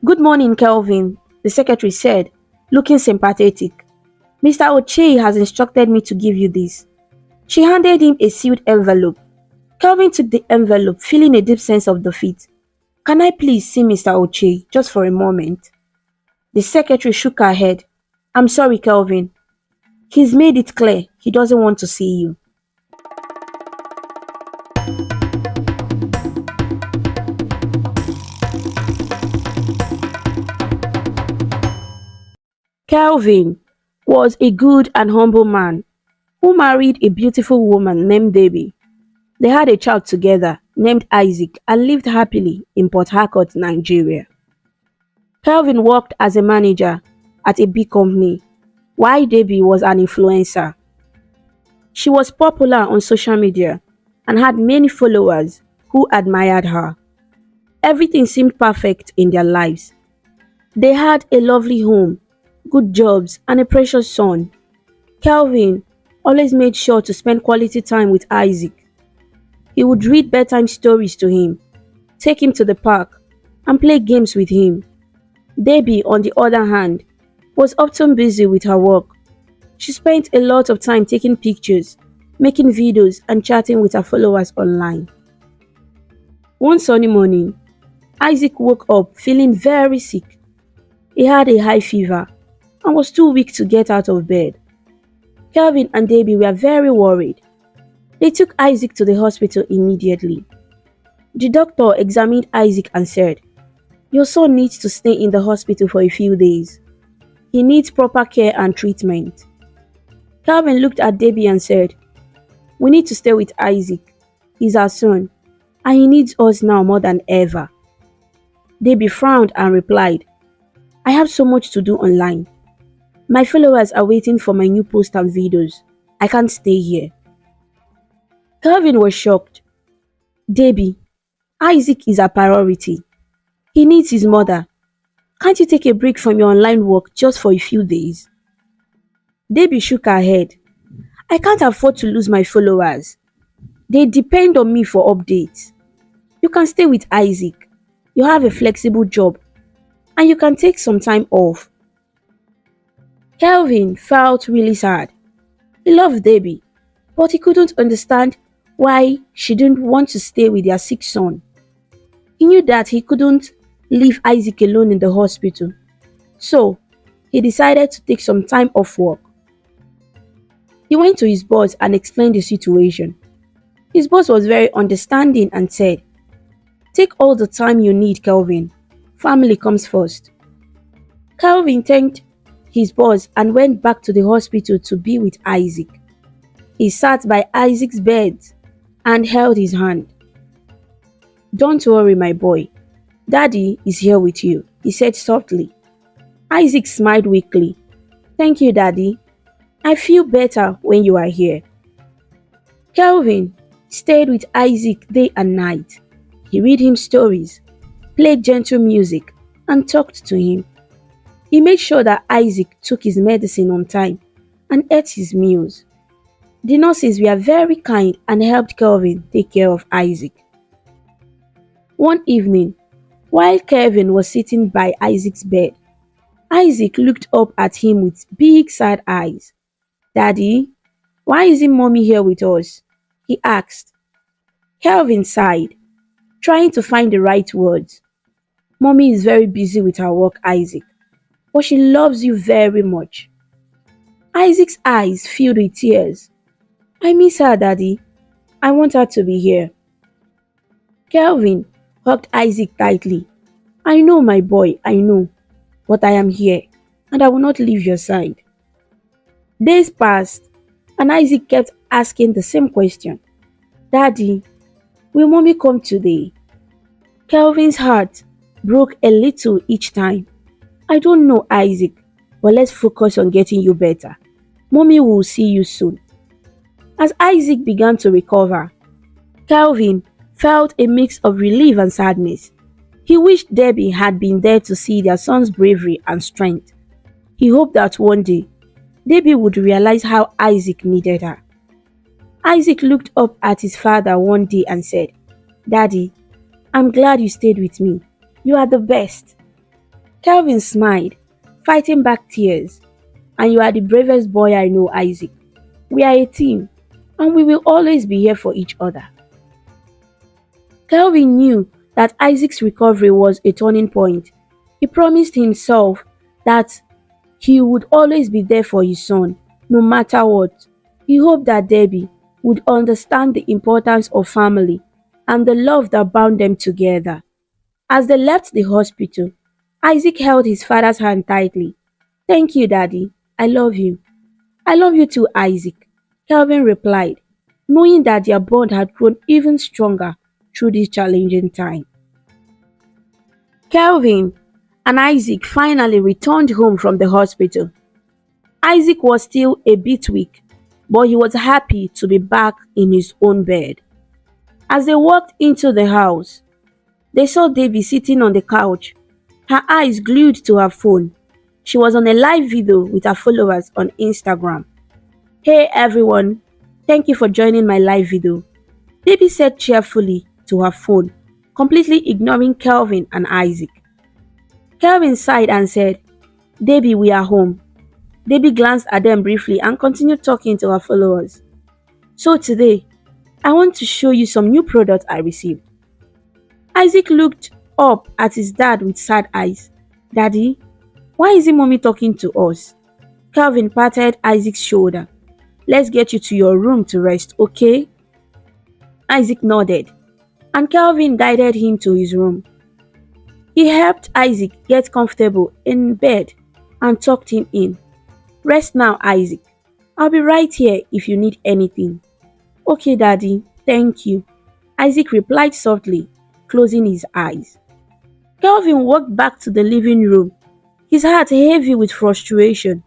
Good morning, Kelvin, the secretary said, looking sympathetic. Mr. Ochei has instructed me to give you this. She handed him a sealed envelope. Kelvin took the envelope, feeling a deep sense of defeat. Can I please see Mr. Ochei, just for a moment? The secretary shook her head. I'm sorry, Kelvin. He's made it clear he doesn't want to see you. Kelvin was a good and humble man who married a beautiful woman named Debbie. They had a child together named Isaac and lived happily in Port Harcourt, Nigeria. Kelvin worked as a manager at a big company, while Debbie was an influencer. She was popular on social media and had many followers who admired her. Everything seemed perfect in their lives. They had a lovely home, good jobs, and a precious son. Kelvin always made sure to spend quality time with Isaac. He would read bedtime stories to him, take him to the park, and play games with him. Debbie, on the other hand, was often busy with her work. She spent a lot of time taking pictures, making videos, and chatting with her followers online. One sunny morning, Isaac woke up feeling very sick. He had a high fever and was too weak to get out of bed. Kelvin and Debbie were very worried. They took Isaac to the hospital immediately. The doctor examined Isaac and said, "Your son needs to stay in the hospital for a few days. He needs proper care and treatment." Kelvin looked at Debbie and said, "We need to stay with Isaac. He's our son, and he needs us now more than ever." Debbie frowned and replied, "I have so much to do online. My followers are waiting for my new posts and videos. I can't stay here." Kelvin was shocked. "Debbie, Isaac is a priority. He needs his mother. Can't you take a break from your online work just for a few days?" Debbie shook her head. "I can't afford to lose my followers. They depend on me for updates. You can stay with Isaac. You have a flexible job, and you can take some time off." Kelvin felt really sad. He loved Debbie, but he couldn't understand why she didn't want to stay with their sick son. He knew that he couldn't leave Isaac alone in the hospital, so he decided to take some time off work. He went to his boss and explained the situation. His boss was very understanding and said, "Take all the time you need, Kelvin. Family comes first." Kelvin thanked his boss and went back to the hospital to be with Isaac. He sat by Isaac's bed and held his hand. "Don't worry, my boy. Daddy is here with you," he said softly. Isaac smiled weakly. "Thank you, Daddy. I feel better when you are here." Kelvin stayed with Isaac day and night. He read him stories, played gentle music, and talked to him. He made sure that Isaac took his medicine on time and ate his meals. The nurses were very kind and helped Kelvin take care of Isaac. One evening, while Kelvin was sitting by Isaac's bed, Isaac looked up at him with big sad eyes. "Daddy, why isn't Mommy here with us?" he asked. Kelvin sighed, trying to find the right words. "Mommy is very busy with her work, Isaac, but she loves you very much." Isaac's eyes filled with tears. "I miss her, Daddy. I want her to be here." Kelvin hugged Isaac tightly. "I know, my boy, I know, but I am here, and I will not leave your side." Days passed, and Isaac kept asking the same question. "Daddy, will Mommy come today?" Kelvin's heart broke a little each time. "I don't know, Isaac, but let's focus on getting you better. Mommy will see you soon." As Isaac began to recover, Kelvin felt a mix of relief and sadness. He wished Debbie had been there to see their son's bravery and strength. He hoped that one day, Debbie would realize how Isaac needed her. Isaac looked up at his father one day and said, "Daddy, I'm glad you stayed with me. You are the best." Kelvin smiled, fighting back tears. And you are the bravest boy I know, Isaac. We are a team, and we will always be here for each other. Kelvin knew that Isaac's recovery was a turning point. He promised himself that he would always be there for his son, no matter what. He hoped that Debbie would understand the importance of family and the love that bound them together. As they left the hospital, Isaac held his father's hand tightly. "Thank you, Daddy. I love you." "I love you too, Isaac," Kelvin replied, knowing that their bond had grown even stronger through this challenging time. Kelvin and Isaac finally returned home from the hospital. Isaac was still a bit weak, but he was happy to be back in his own bed. As they walked into the house, they saw Debbie sitting on the couch, her eyes glued to her phone. She was on a live video with her followers on Instagram. "Hey everyone, thank you for joining my live video," Debbie said cheerfully to her phone, completely ignoring Kelvin and Isaac. Kelvin sighed and said, "Debbie, we are home." Debbie glanced at them briefly and continued talking to her followers. "So today, I want to show you some new products I received." Isaac looked up at his dad with sad eyes. "Daddy, why isn't mommy talking to us?" Kelvin patted Isaac's shoulder. "Let's get you to your room to rest, okay?" Isaac nodded, and Kelvin guided him to his room. He helped Isaac get comfortable in bed and tucked him in. "Rest now, Isaac. I'll be right here if you need anything." "Okay, Daddy, thank you," Isaac replied softly, closing his eyes. Kelvin walked back to the living room, his heart heavy with frustration.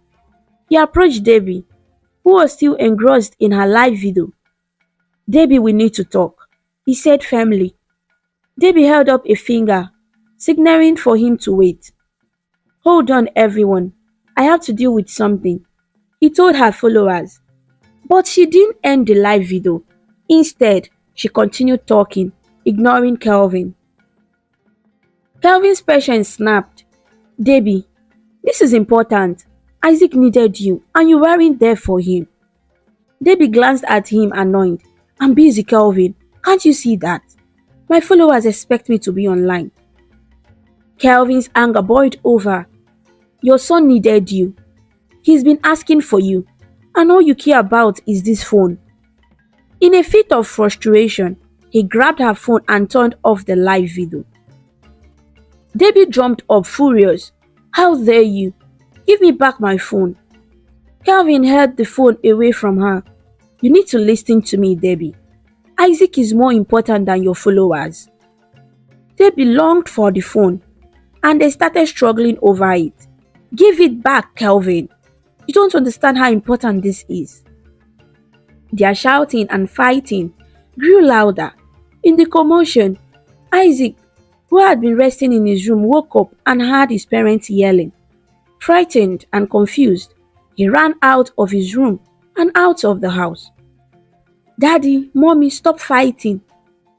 He approached Debbie, who was still engrossed in her live video. "Debbie, we need to talk," he said firmly. Debbie held up a finger, signaling for him to wait. "Hold on, everyone. I have to deal with something," he told her followers. But she didn't end the live video. Instead, she continued talking, ignoring Kelvin. Kelvin's patience snapped. "Debbie, this is important. Isaac needed you, and you weren't there for him." Debbie glanced at him annoyed. "I'm busy, Kelvin. Can't you see that? My followers expect me to be online." Kelvin's anger boiled over. "Your son needed you. He's been asking for you, and all you care about is this phone." In a fit of frustration, he grabbed her phone and turned off the live video. Debbie jumped up furious. "How dare you? Give me back my phone." Kelvin held the phone away from her. "You need to listen to me, Debbie. Isaac is more important than your followers." Debbie longed for the phone, and they started struggling over it. "Give it back, Kelvin. You don't understand how important this is." Their shouting and fighting grew louder. In the commotion, Isaac, who had been resting in his room, woke up and heard his parents yelling. Frightened and confused, he ran out of his room and out of the house. "Daddy, Mommy, stop fighting,"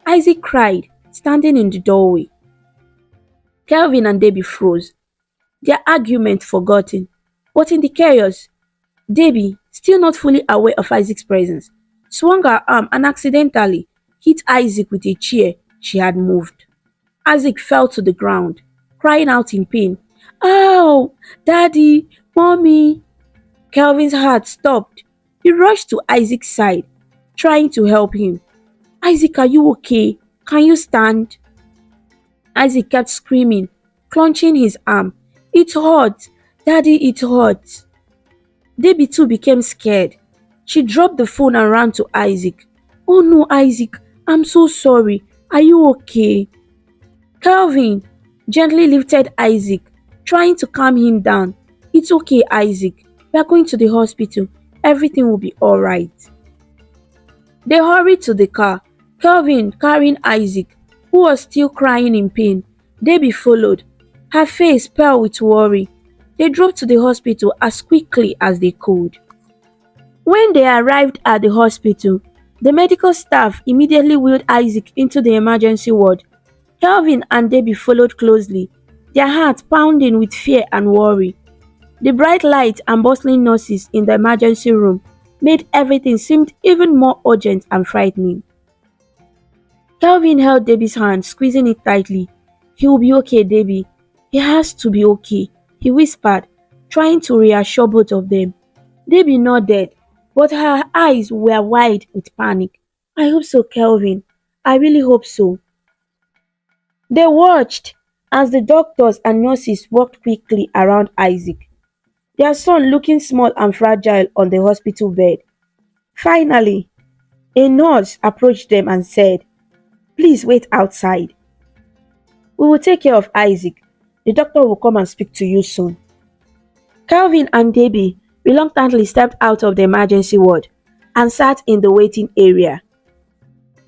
Isaac cried, standing in the doorway. Kelvin and Debbie froze, their argument forgotten. But in the chaos, Debbie, still not fully aware of Isaac's presence, swung her arm and accidentally hit Isaac with a chair she had moved. Isaac fell to the ground, crying out in pain. "Ow! Daddy! Mommy!" Kelvin's heart stopped. He rushed to Isaac's side, trying to help him. "Isaac, are you okay? Can you stand?" Isaac kept screaming, clenching his arm. "It hurts! Daddy, it hurts!" Debbie too became scared. She dropped the phone and ran to Isaac. "Oh no, Isaac, I'm so sorry. Are you okay?" Kelvin gently lifted Isaac, trying to calm him down. "It's okay, Isaac. We are going to the hospital. Everything will be alright." They hurried to the car, Kelvin carrying Isaac, who was still crying in pain. Debbie followed, her face pale with worry. They drove to the hospital as quickly as they could. When they arrived at the hospital, the medical staff immediately wheeled Isaac into the emergency ward. Kelvin and Debbie followed closely, their hearts pounding with fear and worry. The bright lights and bustling nurses in the emergency room made everything seem even more urgent and frightening. Kelvin held Debbie's hand, squeezing it tightly. "He will be okay, Debbie. He has to be okay," he whispered, trying to reassure both of them. Debbie nodded, but her eyes were wide with panic. "I hope so, Kelvin. I really hope so." They watched as the doctors and nurses walked quickly around Isaac, their son looking small and fragile on the hospital bed. Finally, a nurse approached them and said, "Please wait outside. We will take care of Isaac. The doctor will come and speak to you soon." Calvin and Debbie reluctantly stepped out of the emergency ward and sat in the waiting area.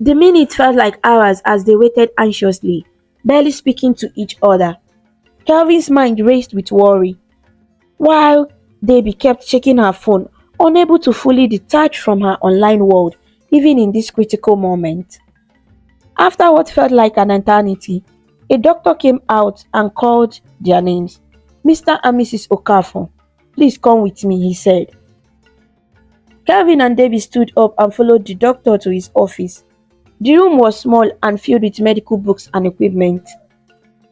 The minutes felt like hours as they waited anxiously, barely speaking to each other. Calvin's mind raced with worry, while Debbie kept checking her phone, unable to fully detach from her online world, even in this critical moment. After what felt like an eternity, a doctor came out and called their names. "Mr. and Mrs. Okafor, please come with me," he said. Calvin and Debbie stood up and followed the doctor to his office. The room was small and filled with medical books and equipment.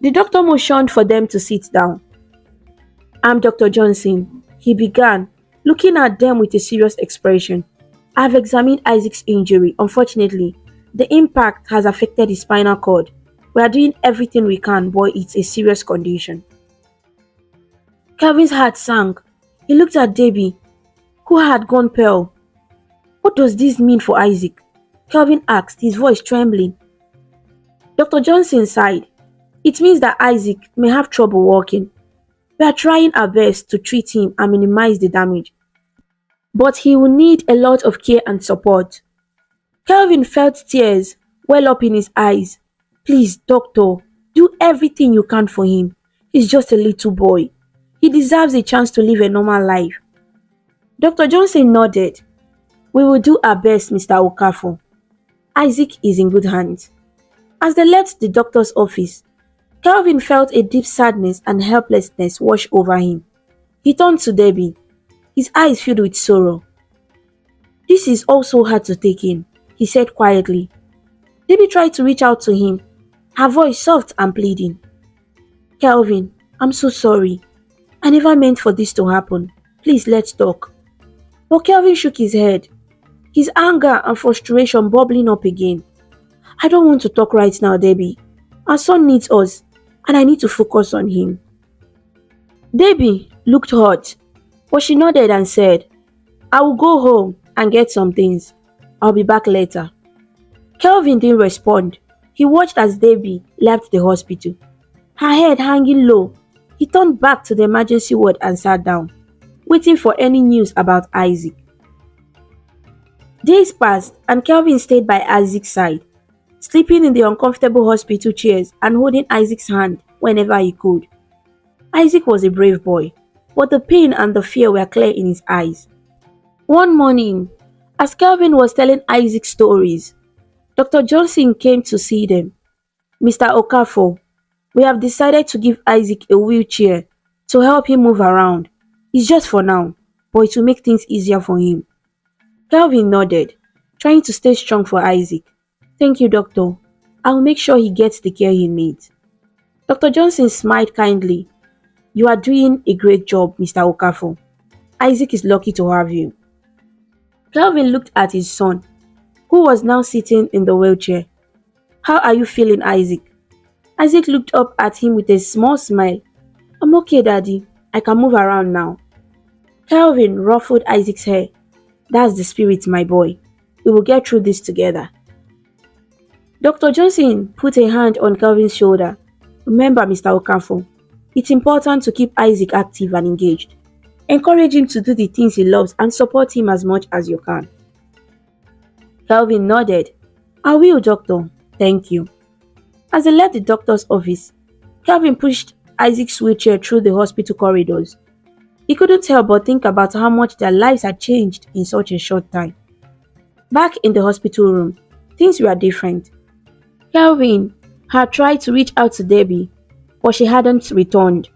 The doctor motioned for them to sit down. "I'm Dr. Johnson," he began, looking at them with a serious expression. "I've examined Isaac's injury. Unfortunately, the impact has affected his spinal cord. We are doing everything we can, but it's a serious condition." Calvin's heart sank. He looked at Debbie, who had gone pale. "What does this mean for Isaac?" Calvin asked, his voice trembling. Dr. Johnson sighed. "It means that Isaac may have trouble walking. We are trying our best to treat him and minimize the damage, but he will need a lot of care and support." Calvin felt tears well up in his eyes. "Please, doctor, do everything you can for him. He's just a little boy. He deserves a chance to live a normal life." Dr. Johnson nodded. "We will do our best, Mr. Okafor. Isaac is in good hands." As they left the doctor's office, Calvin felt a deep sadness and helplessness wash over him. He turned to Debbie, his eyes filled with sorrow. "This is also hard to take in," he said quietly. Debbie tried to reach out to him, her voice soft and pleading. "Calvin, I'm so sorry. I never meant for this to happen. Please, let's talk." But Calvin shook his head, his anger and frustration bubbling up again. "I don't want to talk right now, Debbie. Our son needs us, and I need to focus on him." Debbie looked hurt, but she nodded and said, "I will go home and get some things. I'll be back later." Calvin didn't respond. He watched as Debbie left the hospital, her head hanging low. He turned back to the emergency ward and sat down, waiting for any news about Isaac. Days passed and Calvin stayed by Isaac's side, sleeping in the uncomfortable hospital chairs and holding Isaac's hand whenever he could. Isaac was a brave boy, but the pain and the fear were clear in his eyes. One morning, as Calvin was telling Isaac stories, Dr. Johnson came to see them. "Mr. Okafor, we have decided to give Isaac a wheelchair to help him move around. It's just for now, but it will make things easier for him." Calvin nodded, trying to stay strong for Isaac. "Thank you, doctor. I will make sure he gets the care he needs." Dr. Johnson smiled kindly. "You are doing a great job, Mr. Okafor. Isaac is lucky to have you." Calvin looked at his son, who was now sitting in the wheelchair. "How are you feeling, Isaac?" Isaac looked up at him with a small smile. "I'm okay, Daddy. I can move around now." Calvin ruffled Isaac's hair. "That's the spirit, my boy. We will get through this together." Dr. Johnson put a hand on Calvin's shoulder. "Remember, Mr. Okafor, it's important to keep Isaac active and engaged. Encourage him to do the things he loves and support him as much as you can." Calvin nodded. "I will, doctor. Thank you." As they left the doctor's office, Calvin pushed Isaac's wheelchair through the hospital corridors. He couldn't help but think about how much their lives had changed in such a short time. Back in the hospital room, things were different. Calvin had tried to reach out to Debbie, but she hadn't returned.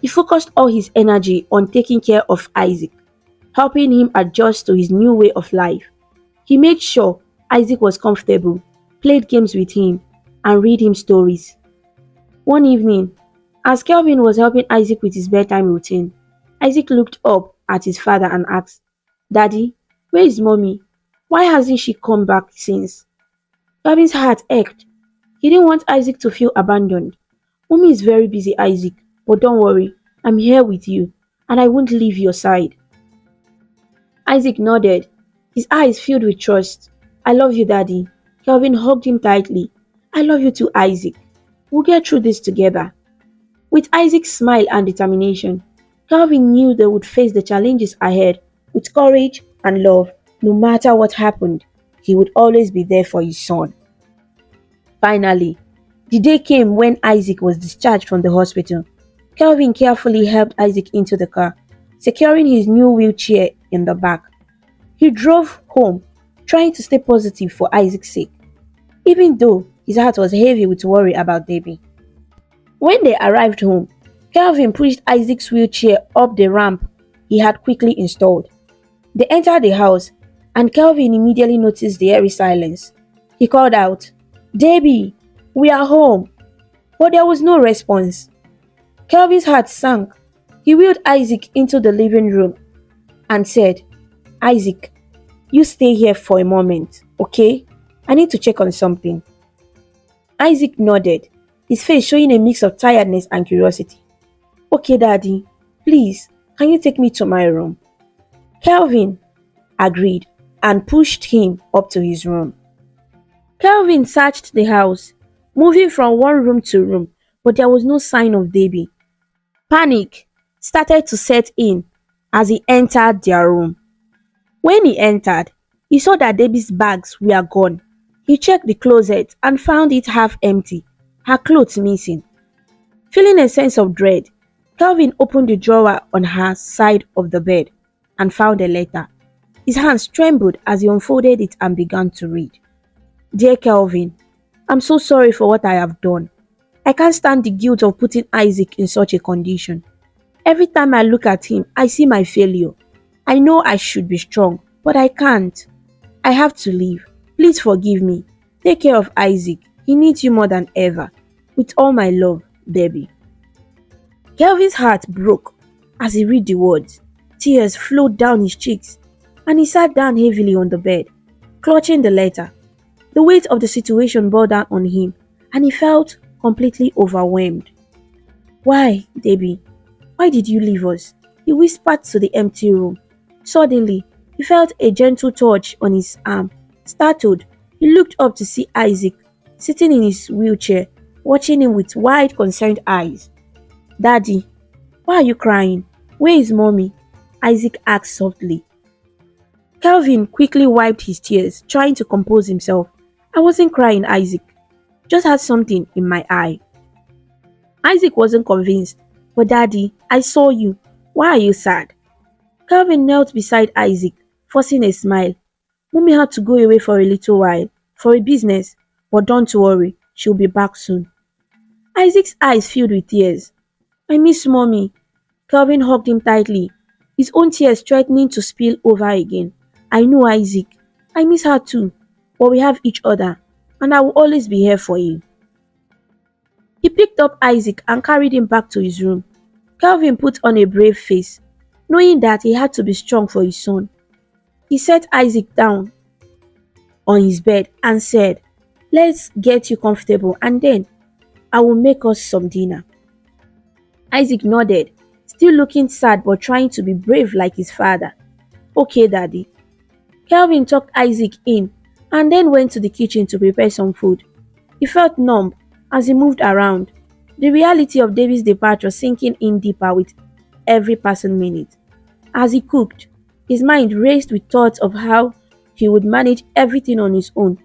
He focused all his energy on taking care of Isaac, helping him adjust to his new way of life. He made sure Isaac was comfortable, played games with him, and read him stories. One evening, as Kelvin was helping Isaac with his bedtime routine, Isaac looked up at his father and asked, "Daddy, where is mommy? Why hasn't she come back since?" Kelvin's heart ached. He didn't want Isaac to feel abandoned. "Mommy is very busy, Isaac, but don't worry, I'm here with you, and I won't leave your side." Isaac nodded, his eyes filled with trust. "I love you, Daddy." Kelvin hugged him tightly. "I love you too, Isaac. We'll get through this together." With Isaac's smile and determination, Kelvin knew they would face the challenges ahead with courage and love. No matter what happened, he would always be there for his son. Finally, the day came when Isaac was discharged from the hospital. Kelvin carefully helped Isaac into the car, securing his new wheelchair in the back. He drove home, trying to stay positive for Isaac's sake, even though his heart was heavy with worry about Debbie. When they arrived home, Kelvin pushed Isaac's wheelchair up the ramp he had quickly installed. They entered the house, and Kelvin immediately noticed the eerie silence. He called out, "Debbie, we are home." But there was no response. Kelvin's heart sank. He wheeled Isaac into the living room and said, "Isaac, you stay here for a moment, okay? I need to check on something." Isaac nodded, his face showing a mix of tiredness and curiosity. "Okay, Daddy, please, can you take me to my room?" Kelvin agreed and pushed him up to his room. Kelvin searched the house, moving from one room to room, but there was no sign of Debbie. Panic started to set in as he entered their room. When he entered, he saw that Debbie's bags were gone. He checked the closet and found it half empty, her clothes missing. Feeling a sense of dread, Kelvin opened the drawer on her side of the bed and found a letter. His hands trembled as he unfolded it and began to read. "Dear Kelvin, I'm so sorry for what I have done. I can't stand the guilt of putting Isaac in such a condition. Every time I look at him, I see my failure. I know I should be strong, but I can't. I have to leave. Please forgive me. Take care of Isaac. He needs you more than ever. With all my love, Debbie." Kelvin's heart broke as he read the words. Tears flowed down his cheeks, and he sat down heavily on the bed, clutching the letter. The weight of the situation bore down on him, and he felt completely overwhelmed. "Why, Debbie? Why did you leave us?" he whispered to the empty room. Suddenly, he felt a gentle touch on his arm. Startled, he looked up to see Isaac sitting in his wheelchair, watching him with wide, concerned eyes. "Daddy, why are you crying? Where is mommy?" Isaac asked softly. Kelvin quickly wiped his tears, trying to compose himself. "I wasn't crying, Isaac. Just had something in my eye." Isaac wasn't convinced. "But Daddy, I saw you. Why are you sad?" Kelvin knelt beside Isaac, forcing a smile. "Mommy had to go away for a little while, for a business, but don't worry, she'll be back soon." Isaac's eyes filled with tears. "I miss mommy." Kelvin hugged him tightly, his own tears threatening to spill over again. "I know, Isaac. I miss her too, but we have each other, and I will always be here for you." He picked up Isaac and carried him back to his room. Kelvin put on a brave face, knowing that he had to be strong for his son. He set Isaac down on his bed and said, "Let's get you comfortable, and then I will make us some dinner." Isaac nodded, still looking sad but trying to be brave like his father. "Okay, Daddy." Kelvin tucked Isaac in and then went to the kitchen to prepare some food. He felt numb as he moved around, the reality of David's departure sinking in deeper with every passing minute. As he cooked, his mind raced with thoughts of how he would manage everything on his own.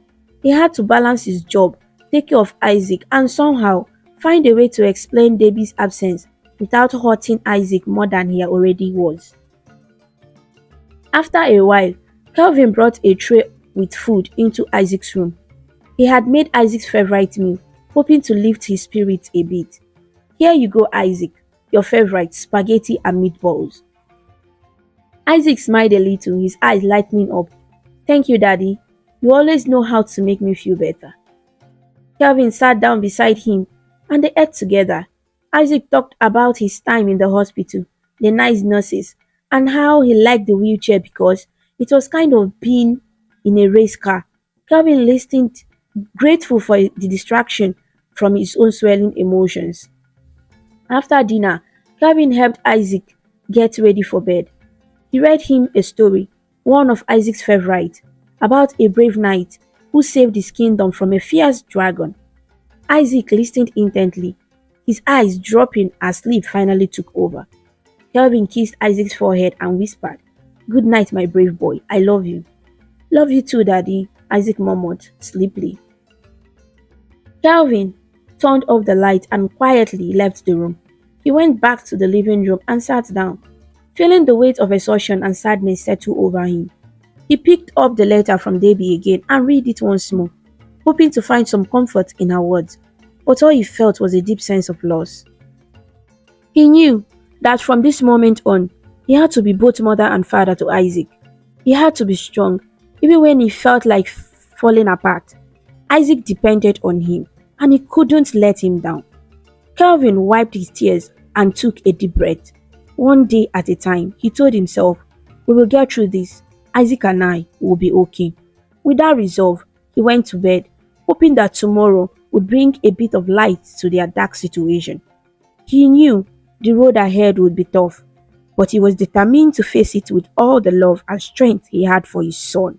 He had to balance his job, take care of Isaac, and somehow find a way to explain Debbie's absence without hurting Isaac more than he already was. After a while, Kelvin brought a tray with food into Isaac's room. He had made Isaac's favorite meal, hoping to lift his spirits a bit. Here you go, Isaac. Your favorite spaghetti and meatballs. Isaac smiled a little, his eyes lightening up. Thank you, Daddy. You always know how to make me feel better. Kelvin sat down beside him and they ate together. Isaac talked about his time in the hospital, the nice nurses, and how he liked the wheelchair because it was kind of being in a race car. Kelvin listened, grateful for the distraction from his own swelling emotions. After dinner, Kelvin helped Isaac get ready for bed. He read him a story, one of Isaac's favorites, about a brave knight who saved his kingdom from a fierce dragon. Isaac listened intently, his eyes dropping as sleep finally took over. Kelvin kissed Isaac's forehead and whispered, "Good night, my brave boy. I love you." "Love you too, Daddy," Isaac murmured sleepily. Kelvin turned off the light and quietly left the room. He went back to the living room and sat down, feeling the weight of exhaustion and sadness settle over him. He picked up the letter from Debbie again and read it once more, hoping to find some comfort in her words, but all he felt was a deep sense of loss. He knew that from this moment on, he had to be both mother and father to Isaac. He had to be strong, even when he felt like falling apart. Isaac depended on him, and he couldn't let him down. Kelvin wiped his tears and took a deep breath. One day at a time, he told himself, "We will get through this. Isaac and I will be okay." With that resolve, he went to bed, hoping that tomorrow would bring a bit of light to their dark situation. He knew the road ahead would be tough, but he was determined to face it with all the love and strength he had for his son.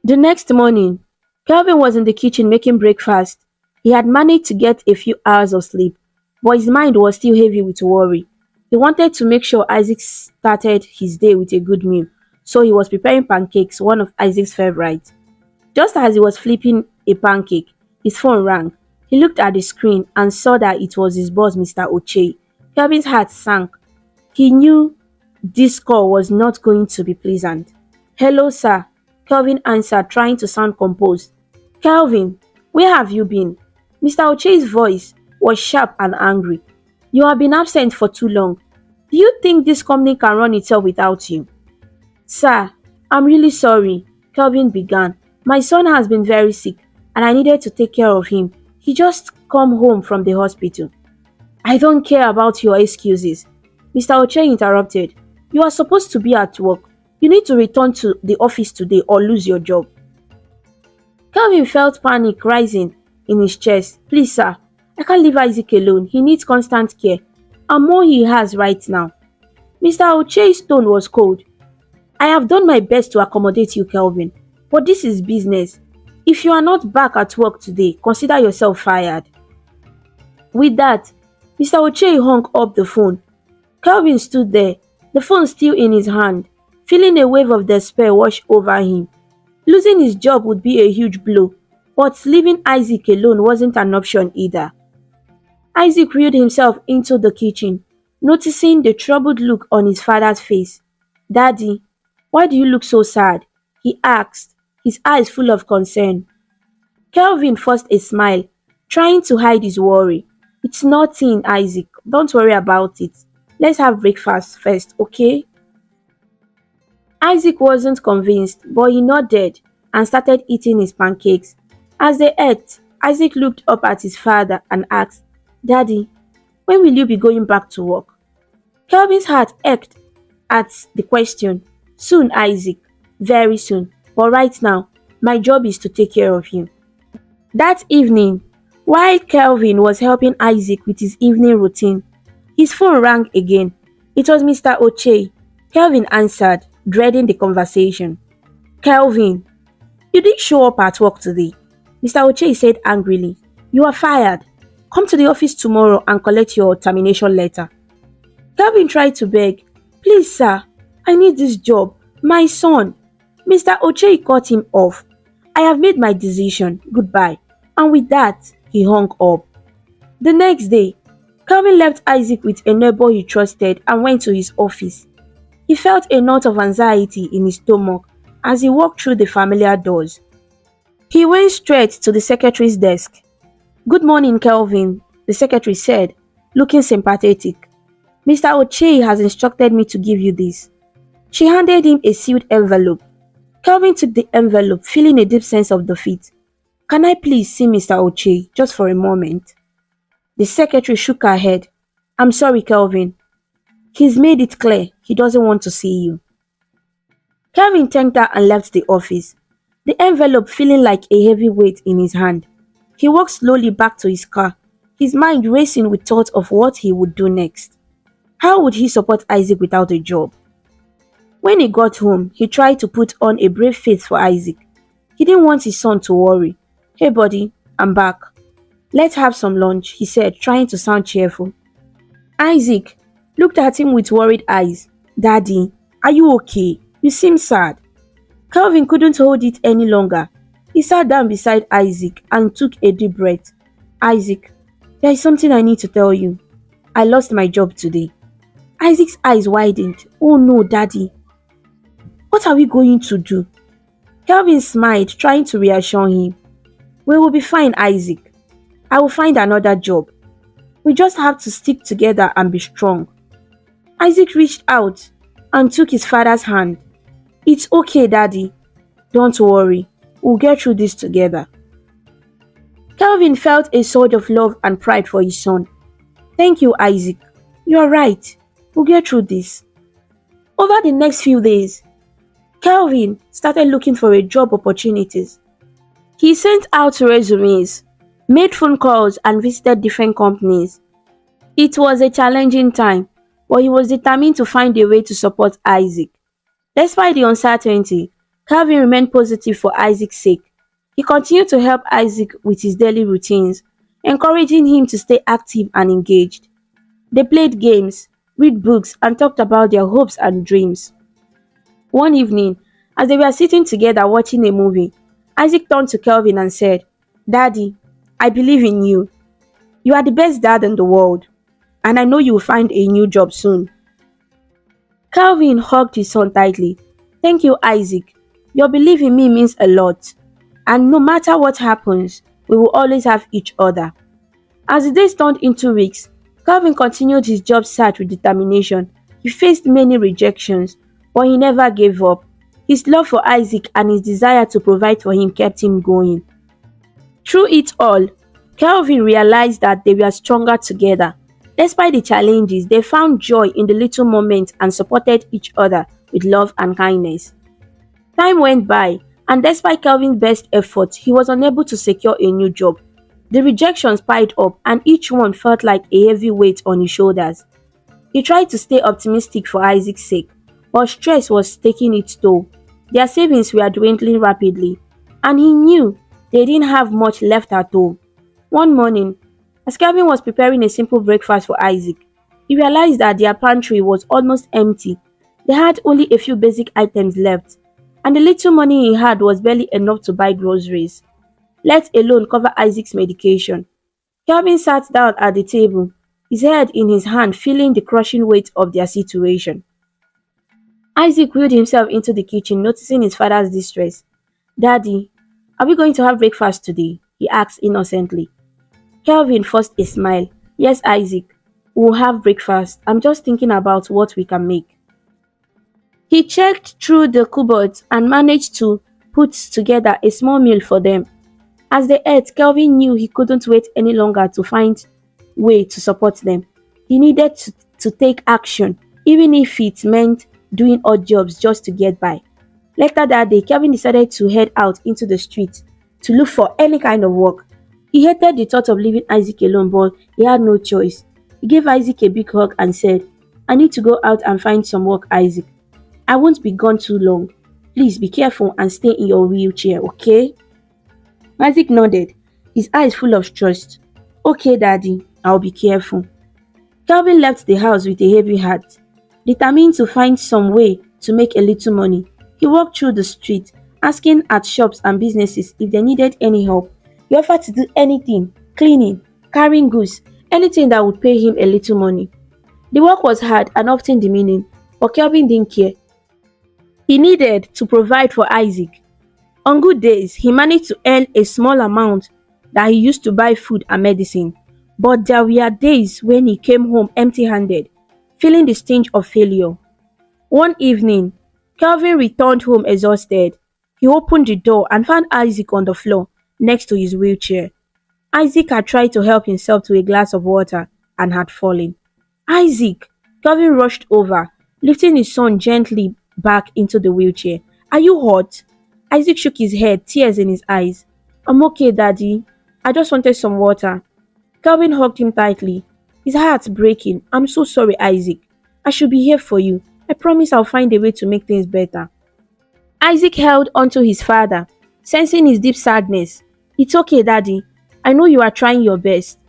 The next morning, Kelvin was in the kitchen making breakfast. He had managed to get a few hours of sleep, but his mind was still heavy with worry. He wanted to make sure Isaac started his day with a good meal, so he was preparing pancakes, one of Isaac's favorites. Just as he was flipping a pancake, his phone rang. He looked at the screen and saw that it was his boss, Mr. Ochei. Kelvin's heart sank. He knew this call was not going to be pleasant. "Hello, sir," Kelvin answered, trying to sound composed. "Kelvin, where have you been?" Mr. Ochei's voice was sharp and angry. "You have been absent for too long. Do you think this company can run itself without you?" "Sir, I'm really sorry," Kelvin began. "My son has been very sick and I needed to take care of him. He just come home from the hospital." "I don't care about your excuses," Mr. Ochei interrupted. "You are supposed to be at work. You need to return to the office today or lose your job." Kelvin felt panic rising in his chest. "Please, sir, I can't leave Isaac alone. He needs constant care, and more he has right now." Mr. Ochei's tone was cold. "I have done my best to accommodate you, Kelvin, but this is business. If you are not back at work today, consider yourself fired." With that, Mr. Ochei hung up the phone. Kelvin stood there, the phone still in his hand, feeling a wave of despair wash over him. Losing his job would be a huge blow, but leaving Isaac alone wasn't an option either. Isaac reeled himself into the kitchen, noticing the troubled look on his father's face. "Daddy, why do you look so sad?" he asked, his eyes full of concern. Kelvin forced a smile, trying to hide his worry. "It's nothing, Isaac. Don't worry about it. Let's have breakfast first, okay?" Isaac wasn't convinced, but he nodded and started eating his pancakes. As they ate, Isaac looked up at his father and asked, "Daddy, when will you be going back to work?" Kelvin's heart ached at the question. "Soon, Isaac. Very soon. But right now, my job is to take care of you." That evening, while Kelvin was helping Isaac with his evening routine, his phone rang again. It was Mr. Ochei. Kelvin answered, dreading the conversation. "Kelvin, you didn't show up at work today," Mr. Ochei said angrily. "You are fired. Come to the office tomorrow and collect your termination letter." Kelvin tried to beg. "Please, sir, I need this job. My son." Mr. Ochei cut him off. "I have made my decision. Goodbye." And with that, he hung up. The next day, Kelvin left Isaac with a neighbor he trusted and went to his office. He felt a knot of anxiety in his stomach as he walked through the familiar doors. He went straight to the secretary's desk. "Good morning, Kelvin," the secretary said. looking sympathetic. Mr. Ochei has instructed me to give you this. She handed him a sealed envelope. Kelvin took the envelope, feeling a deep sense of defeat. Can I please see Mr. Ochei, just for a moment? The secretary shook her head. I'm sorry, Kelvin. He's made it clear he doesn't want to see you. Kelvin thanked her and left the office, the envelope feeling like a heavy weight in his hand. He walked slowly back to his car, his mind racing with thoughts of what he would do next. How would he support Isaac without a job? When he got home, he tried to put on a brave face for Isaac. He didn't want his son to worry. Hey buddy, I'm back. Let's have some lunch, he said, trying to sound cheerful. Isaac looked at him with worried eyes. Daddy, are you okay? You seem sad. Kelvin couldn't hold it any longer. He sat down beside Isaac and took a deep breath. Isaac, there is something I need to tell you. I lost my job today. Isaac's eyes widened. Oh no, Daddy. What are we going to do? Kelvin smiled, trying to reassure him. We will be fine, Isaac. I will find another job. We just have to stick together and be strong. Isaac reached out and took his father's hand. It's okay, Daddy. Don't worry. We'll get through this together. Kelvin felt a surge of love and pride for his son. Thank you, Isaac. You're right. We'll get through this. Over the next few days, Kelvin started looking for job opportunities. He sent out resumes, made phone calls, and visited different companies. It was a challenging time, but he was determined to find a way to support Isaac. Despite the uncertainty, Kelvin remained positive for Isaac's sake. He continued to help Isaac with his daily routines, encouraging him to stay active and engaged. They played games, read books, and talked about their hopes and dreams. One evening, as they were sitting together watching a movie, Isaac turned to Kelvin and said, Daddy, I believe in you. You are the best dad in the world, and I know you will find a new job soon. Kelvin hugged his son tightly. Thank you, Isaac. Your belief in me means a lot, and no matter what happens, we will always have each other. As the days turned into weeks, Kelvin continued his job search with determination. He faced many rejections, but he never gave up. His love for Isaac and his desire to provide for him kept him going. Through it all, Kelvin realized that they were stronger together. Despite the challenges, they found joy in the little moments and supported each other with love and kindness. Time went by, and despite Kelvin's best efforts, he was unable to secure a new job. The rejections piled up, and each one felt like a heavy weight on his shoulders. He tried to stay optimistic for Isaac's sake, but stress was taking its toll. Their savings were dwindling rapidly, and he knew they didn't have much left at all. One morning, as Kelvin was preparing a simple breakfast for Isaac, he realized that their pantry was almost empty. They had only a few basic items left, and the little money he had was barely enough to buy groceries, let alone cover Isaac's medication. Kelvin sat down at the table, his head in his hand, feeling the crushing weight of their situation. Isaac wheeled himself into the kitchen, noticing his father's distress. Daddy, are we going to have breakfast today? He asked innocently. Kelvin forced a smile. Yes, Isaac, we'll have breakfast. I'm just thinking about what we can make. He checked through the cupboards and managed to put together a small meal for them. As they ate, Kelvin knew he couldn't wait any longer to find a way to support them. He needed to take action, even if it meant doing odd jobs just to get by. Later that day, Kelvin decided to head out into the street to look for any kind of work. He hated the thought of leaving Isaac alone, but he had no choice. He gave Isaac a big hug and said, I need to go out and find some work, Isaac. I won't be gone too long. Please be careful and stay in your wheelchair, okay? Isaac nodded, his eyes full of trust. Okay, Daddy, I'll be careful. Kelvin left the house with a heavy heart, determined to find some way to make a little money. He walked through the street, asking at shops and businesses if they needed any help. He offered to do anything, cleaning, carrying goods, anything that would pay him a little money. The work was hard and often demeaning, but Kelvin didn't care. He needed to provide for Isaac. On good days, he managed to earn a small amount that he used to buy food and medicine. But there were days when he came home empty handed, feeling the stench of failure. One evening, Calvin returned home exhausted. He opened the door and found Isaac on the floor next to his wheelchair. Isaac had tried to help himself to a glass of water and had fallen. Isaac! Calvin rushed over, lifting his son gently back into the wheelchair. Are you hurt? Isaac shook his head, tears in his eyes. I'm okay, Daddy. I just wanted some water. Calvin hugged him tightly, his heart breaking. I'm so sorry, Isaac. I should be here for you. I promise I'll find a way to make things better. Isaac held onto his father, sensing his deep sadness. It's okay, Daddy. I know you are trying your best.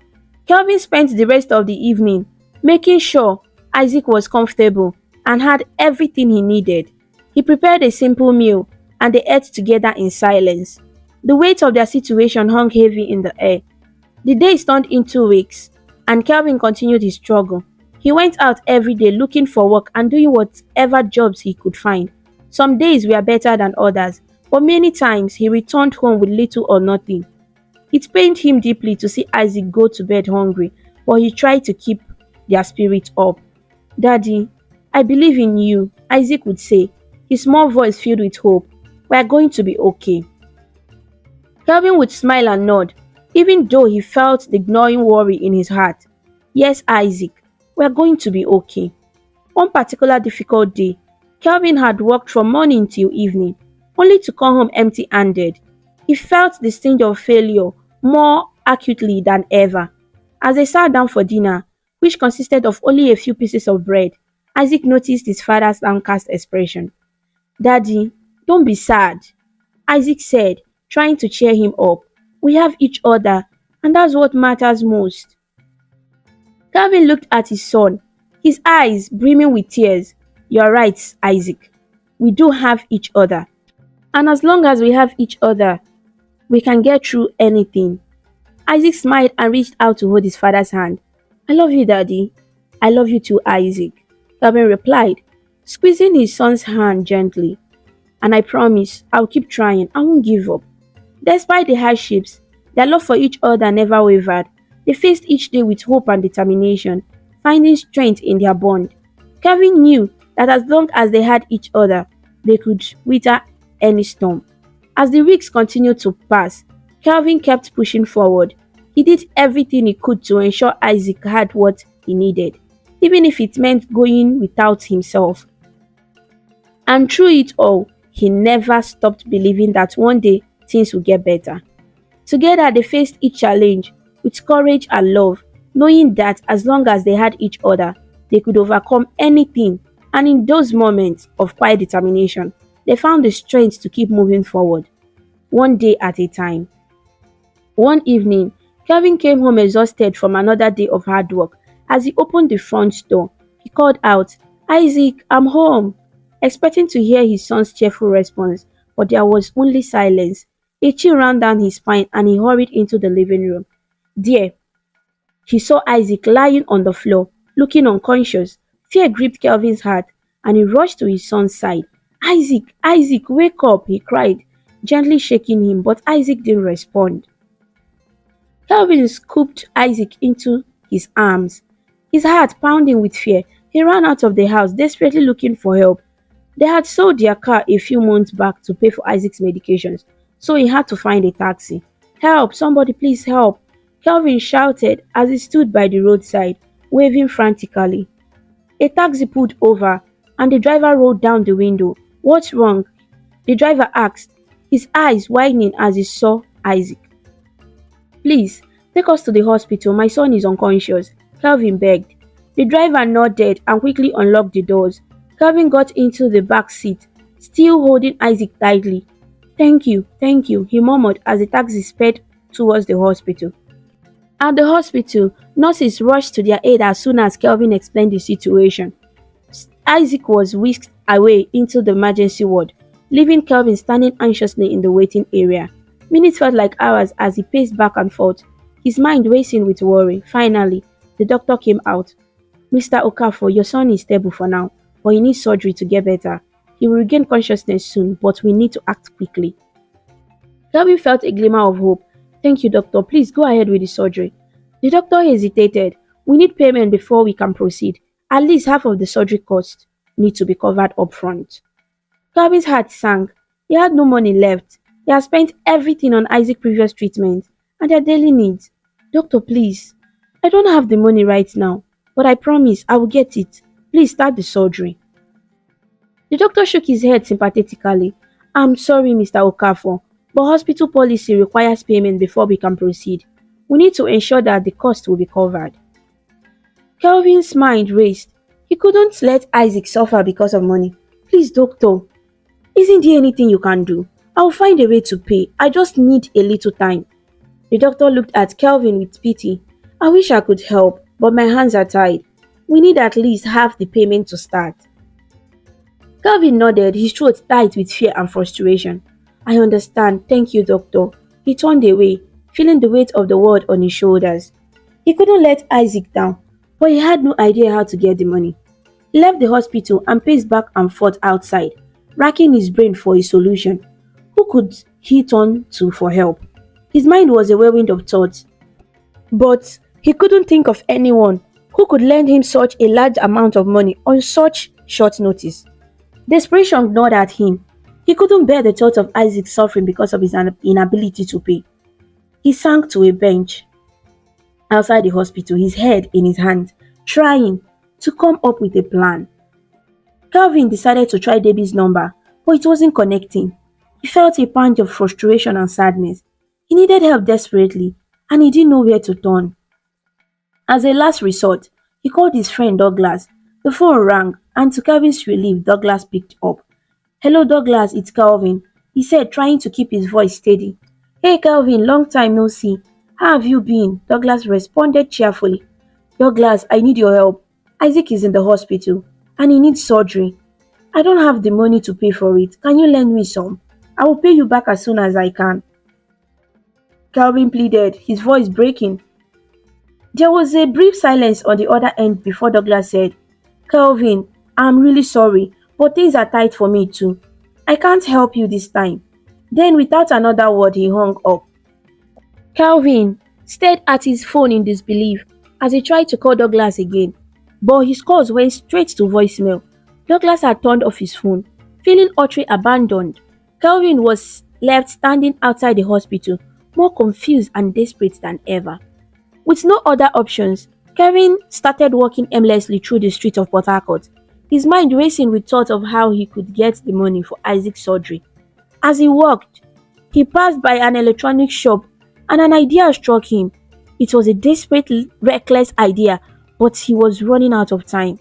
Calvin spent the rest of the evening making sure Isaac was comfortable and had everything he needed. He prepared a simple meal and they ate together in silence. The weight of their situation hung heavy in the air. The days turned into weeks, and Calvin continued his struggle. He went out every day looking for work and doing whatever jobs he could find. Some days were better than others, but many times he returned home with little or nothing. It pained him deeply to see Isaac go to bed hungry, but he tried to keep their spirit up. Daddy, I believe in you, Isaac would say, his small voice filled with hope. We are going to be okay. Calvin would smile and nod, even though he felt the gnawing worry in his heart. Yes, Isaac, we are going to be okay. One particular difficult day, Calvin had worked from morning till evening, only to come home empty-handed. He felt the sting of failure more acutely than ever. As they sat down for dinner, which consisted of only a few pieces of bread, Isaac noticed his father's downcast expression. Daddy, don't be sad, Isaac said, trying to cheer him up. We have each other, and that's what matters most. Calvin looked at his son, his eyes brimming with tears. You're right, Isaac. We do have each other. And as long as we have each other, we can get through anything. Isaac smiled and reached out to hold his father's hand. I love you, Daddy. I love you too, Isaac. Calvin replied, squeezing his son's hand gently. And I promise I'll keep trying. I won't give up. Despite the hardships, their love for each other never wavered. They faced each day with hope and determination, finding strength in their bond. Calvin knew that as long as they had each other, they could weather any storm. As the weeks continued to pass, Calvin kept pushing forward. He did everything he could to ensure Isaac had what he needed, even if it meant going without himself. And through it all, he never stopped believing that one day things would get better. Together they faced each challenge with courage and love, knowing that as long as they had each other, they could overcome anything, and in those moments of quiet determination, they found the strength to keep moving forward, one day at a time. One evening, Kevin came home exhausted from another day of hard work. As he opened the front door, he called out, Isaac, I'm home, expecting to hear his son's cheerful response, but there was only silence. A chill ran down his spine and he hurried into the living room. There, he saw Isaac lying on the floor, looking unconscious. Fear gripped Kelvin's heart and he rushed to his son's side. Isaac, Isaac, wake up, he cried, gently shaking him, but Isaac didn't respond. Kelvin scooped Isaac into his arms. His heart pounding with fear, he ran out of the house, desperately looking for help. They had sold their car a few months back to pay for Isaac's medications, so he had to find a taxi. Help, somebody please help, Kelvin shouted as he stood by the roadside, waving frantically. A taxi pulled over and the driver rolled down the window. What's wrong? The driver asked, his eyes widening as he saw Isaac. Please, take us to the hospital, my son is unconscious, Kelvin begged. The driver nodded and quickly unlocked the doors. Kelvin got into the back seat, still holding Isaac tightly. Thank you, he murmured as the taxi sped towards the hospital. At the hospital, nurses rushed to their aid as soon as Kelvin explained the situation. Isaac was whisked away into the emergency ward, leaving Kelvin standing anxiously in the waiting area. Minutes felt like hours as he paced back and forth, his mind racing with worry. Finally, the doctor came out. Mr. Okafor, your son is stable for now, but he needs surgery to get better. He will regain consciousness soon, but we need to act quickly. Kelvin felt a glimmer of hope. Thank you, doctor. Please go ahead with the surgery. The doctor hesitated. We need payment before we can proceed. At least half of the surgery costs need to be covered upfront. Calvin's heart sank. He had no money left. He had spent everything on Isaac's previous treatment and their daily needs. Doctor, please. I don't have the money right now, but I promise I will get it. Please start the surgery. The doctor shook his head sympathetically. I'm sorry, Mr. Okafor, but hospital policy requires payment before we can proceed. We need to ensure that the cost will be covered. Kelvin's mind raced. He couldn't let Isaac suffer because of money. Please, doctor, isn't there anything you can do? I'll find a way to pay. I just need a little time. The doctor looked at Kelvin with pity. I wish I could help, but my hands are tied. We need at least half the payment to start. Kelvin nodded, his throat tight with fear and frustration. I understand. Thank you, doctor. He turned away, feeling the weight of the world on his shoulders. He couldn't let Isaac down, but he had no idea how to get the money. He left the hospital and paced back and forth outside, racking his brain for a solution. Who could he turn to for help? His mind was a whirlwind of thoughts, but he couldn't think of anyone who could lend him such a large amount of money on such short notice. Desperation gnawed at him. He couldn't bear the thought of Isaac suffering because of his inability to pay. He sank to a bench outside the hospital, his head in his hands, trying to come up with a plan. Calvin decided to try Debbie's number, but it wasn't connecting. He felt a pang of frustration and sadness. He needed help desperately, and he didn't know where to turn. As a last resort, he called his friend Douglas. The phone rang, and to Calvin's relief, Douglas picked up. Hello, Douglas, it's Calvin, he said, trying to keep his voice steady. Hey, Calvin, long time no see. How have you been? Douglas responded cheerfully. Douglas, I need your help. Isaac is in the hospital, and he needs surgery. I don't have the money to pay for it. Can you lend me some? I will pay you back as soon as I can. Calvin pleaded, his voice breaking. There was a brief silence on the other end before Douglas said, Calvin, I'm really sorry, but things are tight for me too. I can't help you this time. Then without another word, he hung up. Calvin stared at his phone in disbelief as he tried to call Douglas again, but his calls went straight to voicemail. Douglas had turned off his phone, feeling utterly abandoned. Calvin was left standing outside the hospital, more confused and desperate than ever. With no other options, Calvin started walking aimlessly through the streets of Port Harcourt, his mind racing with thoughts of how he could get the money for Isaac's surgery. As he walked, he passed by an electronics shop and an idea struck him. It was a desperate, reckless idea, but he was running out of time.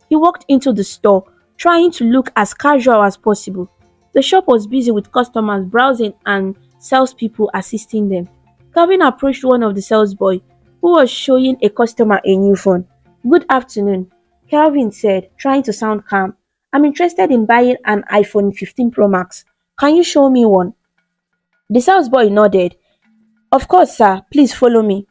He walked into the store, trying to look as casual as possible. The shop was busy with customers browsing and salespeople assisting them. Calvin approached one of the salesboys, who was showing a customer a new phone. Good afternoon, Calvin said, trying to sound calm. I'm interested in buying an iPhone 15 Pro Max. Can you show me one? The salesboy nodded. Of course, sir. Please follow me.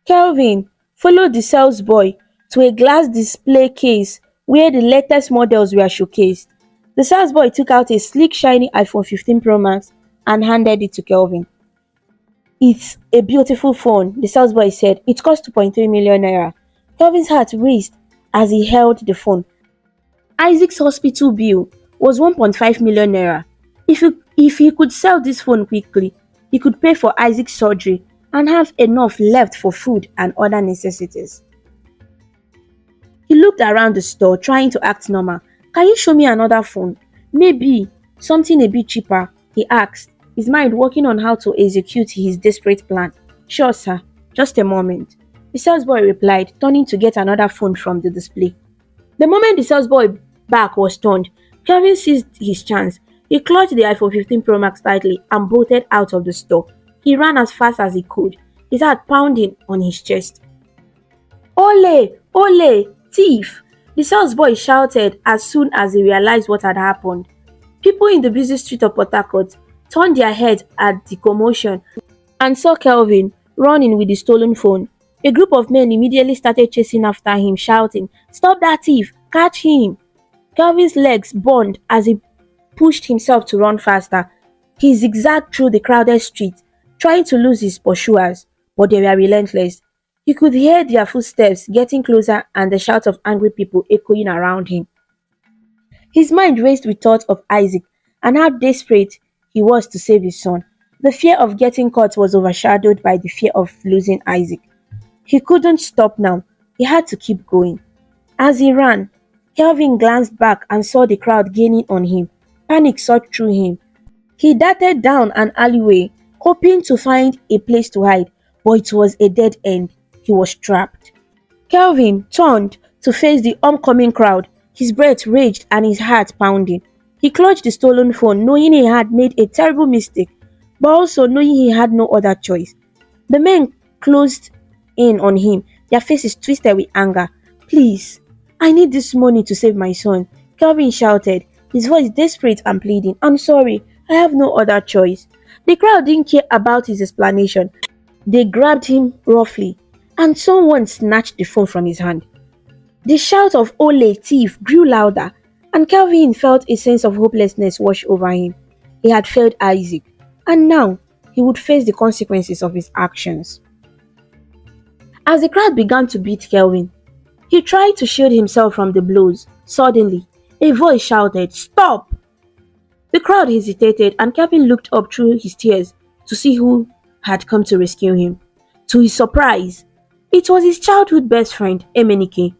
Calvin followed the salesboy to a glass display case where the latest models were showcased. The salesboy took out a sleek, shiny iPhone 15 Pro Max and handed it to Calvin. It's a beautiful phone, the salesboy said. It cost 2.3 million naira. Calvin's heart raced as he held the phone. Isaac's hospital bill was 1.5 million naira. If he could sell this phone quickly, he could pay for Isaac's surgery and have enough left for food and other necessities. He looked around the store, trying to act normal. Can you show me another phone? Maybe something a bit cheaper, he asked, his mind working on how to execute his desperate plan. Sure, sir. Just a moment. The salesboy replied, turning to get another phone from the display. The moment the salesboy's back was turned, Calvin seized his chance. He clutched the iPhone 15 Pro Max tightly and bolted out of the store. He ran as fast as he could, his heart pounding on his chest. Ole! Ole! Thief! The salesboy shouted as soon as he realized what had happened. People in the busy street of Port Harcourt turned their heads at the commotion and saw Calvin running with the stolen phone. A group of men immediately started chasing after him, shouting, Stop that thief! Catch him! Calvin's legs burned as he pushed himself to run faster. He zigzagged through the crowded street, trying to lose his pursuers, but they were relentless. He could hear their footsteps getting closer and the shouts of angry people echoing around him. His mind raced with thoughts of Isaac and how desperate he was to save his son. The fear of getting caught was overshadowed by the fear of losing Isaac. He couldn't stop now. He had to keep going. As he ran, Kelvin glanced back and saw the crowd gaining on him. Panic surged through him. He darted down an alleyway, hoping to find a place to hide, but it was a dead end. He was trapped. Kelvin turned to face the oncoming crowd. His breath raged and his heart pounding. He clutched the stolen phone, knowing he had made a terrible mistake, but also knowing he had no other choice. The men closed in on him, their faces twisted with anger. "Please, I need this money to save my son," Kelvin shouted, his voice desperate and pleading. "I'm sorry, I have no other choice." The crowd didn't care about his explanation. They grabbed him roughly, and someone snatched the phone from his hand. The shout of "Ole, thief!" grew louder, and Kelvin felt a sense of hopelessness wash over him. He had failed Isaac, and now he would face the consequences of his actions. As the crowd began to beat Kelvin, he tried to shield himself from the blows. Suddenly, a voice shouted, "Stop!" The crowd hesitated, and Kelvin looked up through his tears to see who had come to rescue him. To his surprise, it was his childhood best friend, Emeka.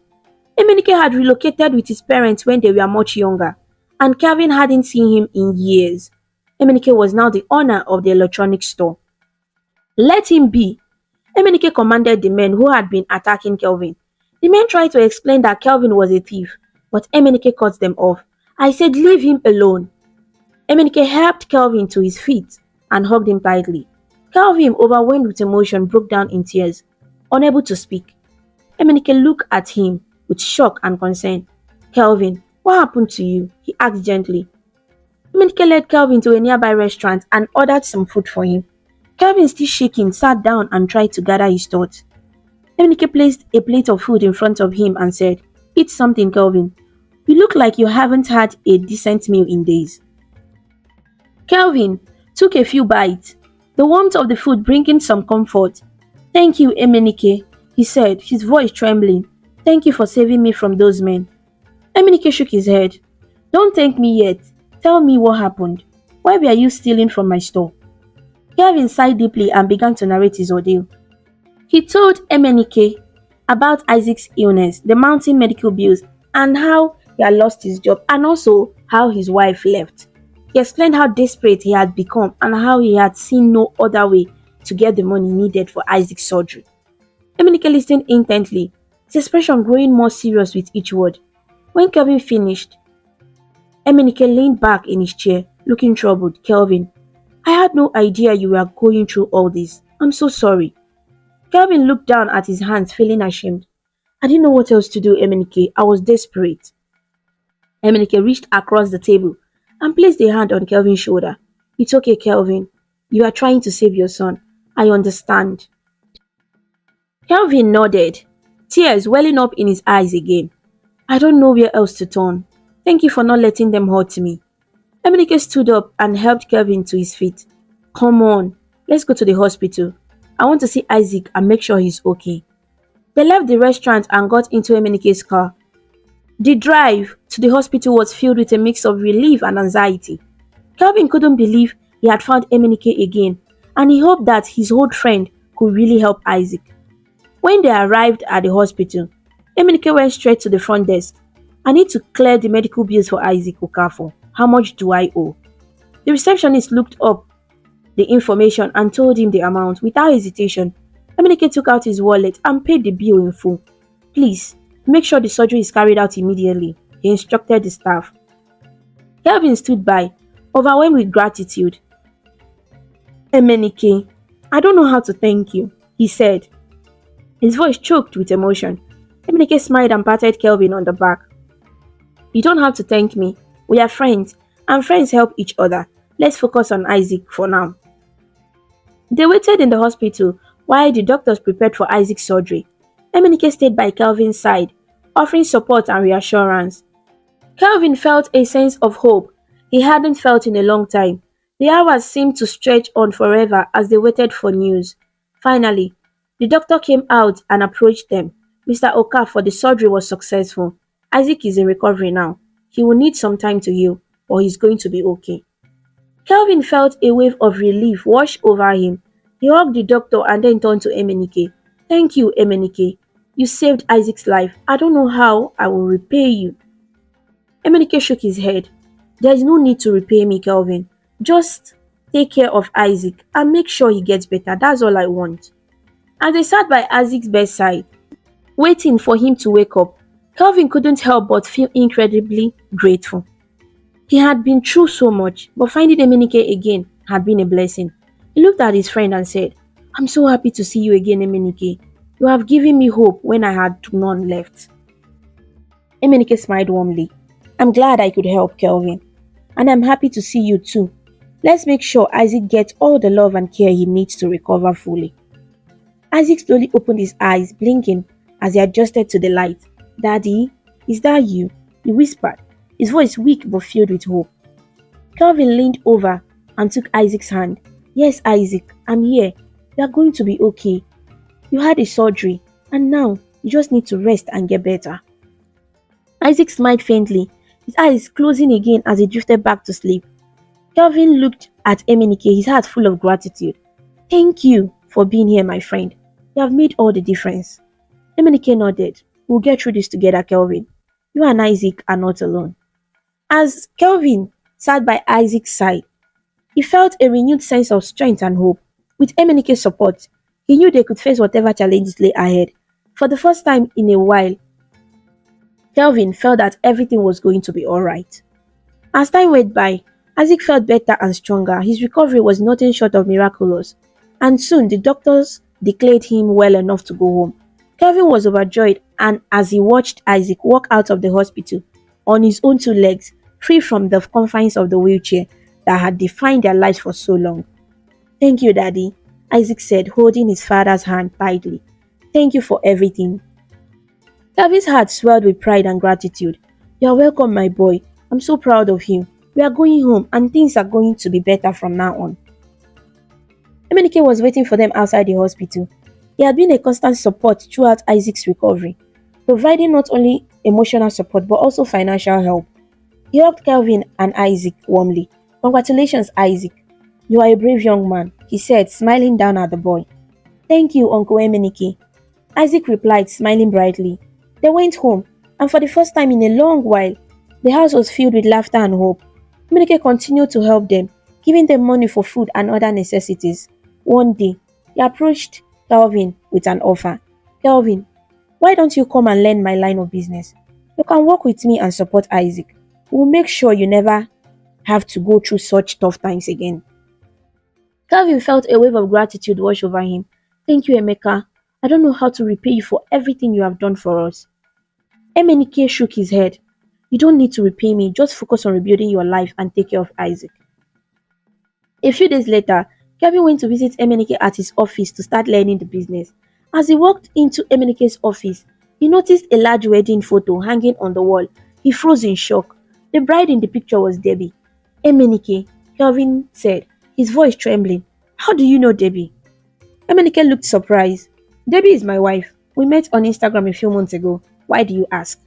Emeka had relocated with his parents when they were much younger, and Kelvin hadn't seen him in years. Emeka was now the owner of the electronics store. "Let him be," Emeka commanded the men who had been attacking Kelvin. The men tried to explain that Kelvin was a thief, but Emeka cut them off. "I said leave him alone." Emeka helped Kelvin to his feet and hugged him tightly. Kelvin, overwhelmed with emotion, broke down in tears, unable to speak. Emeka looked at him with shock and concern. "Kelvin, what happened to you?" he asked gently. Emeka led Kelvin to a nearby restaurant and ordered some food for him. Kelvin, still shaking, sat down and tried to gather his thoughts. Emeka placed a plate of food in front of him and said, "Eat something, Kelvin. You look like you haven't had a decent meal in days." Kelvin took a few bites, the warmth of the food bringing some comfort. "Thank you, Emeka," he said, his voice trembling. "Thank you for saving me from those men." Emeka shook his head. "Don't thank me yet. Tell me what happened. Why were you stealing from my store?" Kelvin sighed deeply and began to narrate his ordeal. He told Emeka about Isaac's illness, the mounting medical bills, and how he had lost his job, and also how his wife left. He explained how desperate he had become and how he had seen no other way to get the money needed for Isaac's surgery. Emeka listened intently, his expression growing more serious with each word. When Kelvin finished, Emeka leaned back in his chair, looking troubled. "Kelvin, I had no idea you were going through all this. I'm so sorry." Kelvin looked down at his hands, feeling ashamed. "I didn't know what else to do, Emeka. I was desperate." Emeka reached across the table and placed a hand on Kelvin's shoulder. "It's okay, Kelvin. You are trying to save your son. I understand." Kelvin nodded, tears welling up in his eyes again. "I don't know where else to turn. Thank you for not letting them hurt me." Emeka stood up and helped Kelvin to his feet. "Come on, let's go to the hospital. I want to see Isaac and make sure he's okay." They left the restaurant and got into Emeka's car. The drive to the hospital was filled with a mix of relief and anxiety. Kelvin couldn't believe he had found Emeka again, and he hoped that his old friend could really help Isaac. When they arrived at the hospital, Emeka went straight to the front desk. "I need to clear the medical bills for Isaac Okafor. How much do I owe?" The receptionist looked up the information and told him the amount. Without hesitation, Emeka took out his wallet and paid the bill in full. "Please, make sure the surgery is carried out immediately," he instructed the staff. Kelvin stood by, overwhelmed with gratitude. "Emeka, I don't know how to thank you," he said, his voice choked with emotion. Emeka smiled and patted Kelvin on the back. "You don't have to thank me. We are friends, and friends help each other. Let's focus on Isaac for now." They waited in the hospital while the doctors prepared for Isaac's surgery. Emeka stayed by Kelvin's side, offering support and reassurance. Kelvin felt a sense of hope he hadn't felt in a long time. The hours seemed to stretch on forever as they waited for news. Finally, The doctor came out and approached them. Mr. Okafor, the surgery was successful. Isaac is in recovery now. He will need some time to heal, but he's going to be okay. Kelvin felt a wave of relief wash over him. He hugged the doctor and then turned to Emenike. Thank you, Emenike. You saved Isaac's life. I don't know how I will repay you. Emenike shook his head. There is no need to repay me, Kelvin. Just take care of Isaac and make sure he gets better. That's all I want. As they sat by Isaac's bedside, waiting for him to wake up, Kelvin couldn't help but feel incredibly grateful. He had been through so much, but finding Emenike again had been a blessing. He looked at his friend and said, I'm so happy to see you again, Emenike. You have given me hope when I had none left. Emenike smiled warmly. I'm glad I could help, Kelvin. And I'm happy to see you too. Let's make sure Isaac gets all the love and care he needs to recover fully. Isaac slowly opened his eyes, blinking as he adjusted to the light. Daddy, is that you? He whispered, his voice weak but filled with hope. Kelvin leaned over and took Isaac's hand. Yes, Isaac, I'm here. You are going to be okay. You had a surgery, and now you just need to rest and get better. Isaac smiled faintly, his eyes closing again as he drifted back to sleep. Kelvin looked at Emenike, his heart full of gratitude. Thank you for being here, my friend. You have made all the difference. Emenike nodded. We'll get through this together, Kelvin. You and Isaac are not alone. As Kelvin sat by Isaac's side, he felt a renewed sense of strength and hope. With Emenike's support, he knew they could face whatever challenges lay ahead. For the first time in a while, Kelvin felt that everything was going to be alright. As time went by, Isaac felt better and stronger. His recovery was nothing short of miraculous, and soon the doctors declared him well enough to go home. Kelvin was overjoyed, and as he watched Isaac walk out of the hospital on his own two legs, free from the confines of the wheelchair that had defined their lives for so long. Thank you, Daddy, Isaac said, holding his father's hand tightly. Thank you for everything. Kelvin's heart swelled with pride and gratitude. You are welcome, my boy. I'm so proud of you. We are going home and things are going to be better from now on. Emenike was waiting for them outside the hospital. He had been a constant support throughout Isaac's recovery, providing not only emotional support but also financial help. He hugged Kelvin and Isaac warmly. Congratulations, Isaac. You are a brave young man, he said, smiling down at the boy. Thank you, Uncle Emenike. Isaac replied, smiling brightly. They went home, and for the first time in a long while, the house was filled with laughter and hope. Emenike continued to help them, giving them money for food and other necessities. One day, he approached Kelvin with an offer. Kelvin, why don't you come and learn my line of business? You can work with me and support Isaac. We'll make sure you never have to go through such tough times again. Kelvin felt a wave of gratitude wash over him. Thank you, Emeka. I don't know how to repay you for everything you have done for us. Emenike shook his head. You don't need to repay me, just focus on rebuilding your life and take care of Isaac. A few days later, Kelvin went to visit Emenike at his office to start learning the business. As he walked into Emenike's office, he noticed a large wedding photo hanging on the wall. He froze in shock. The bride in the picture was Debbie. Emenike, Kelvin said, his voice trembling. How do you know Debbie? Emenike looked surprised. Debbie is my wife. We met on Instagram a few months ago. Why do you ask?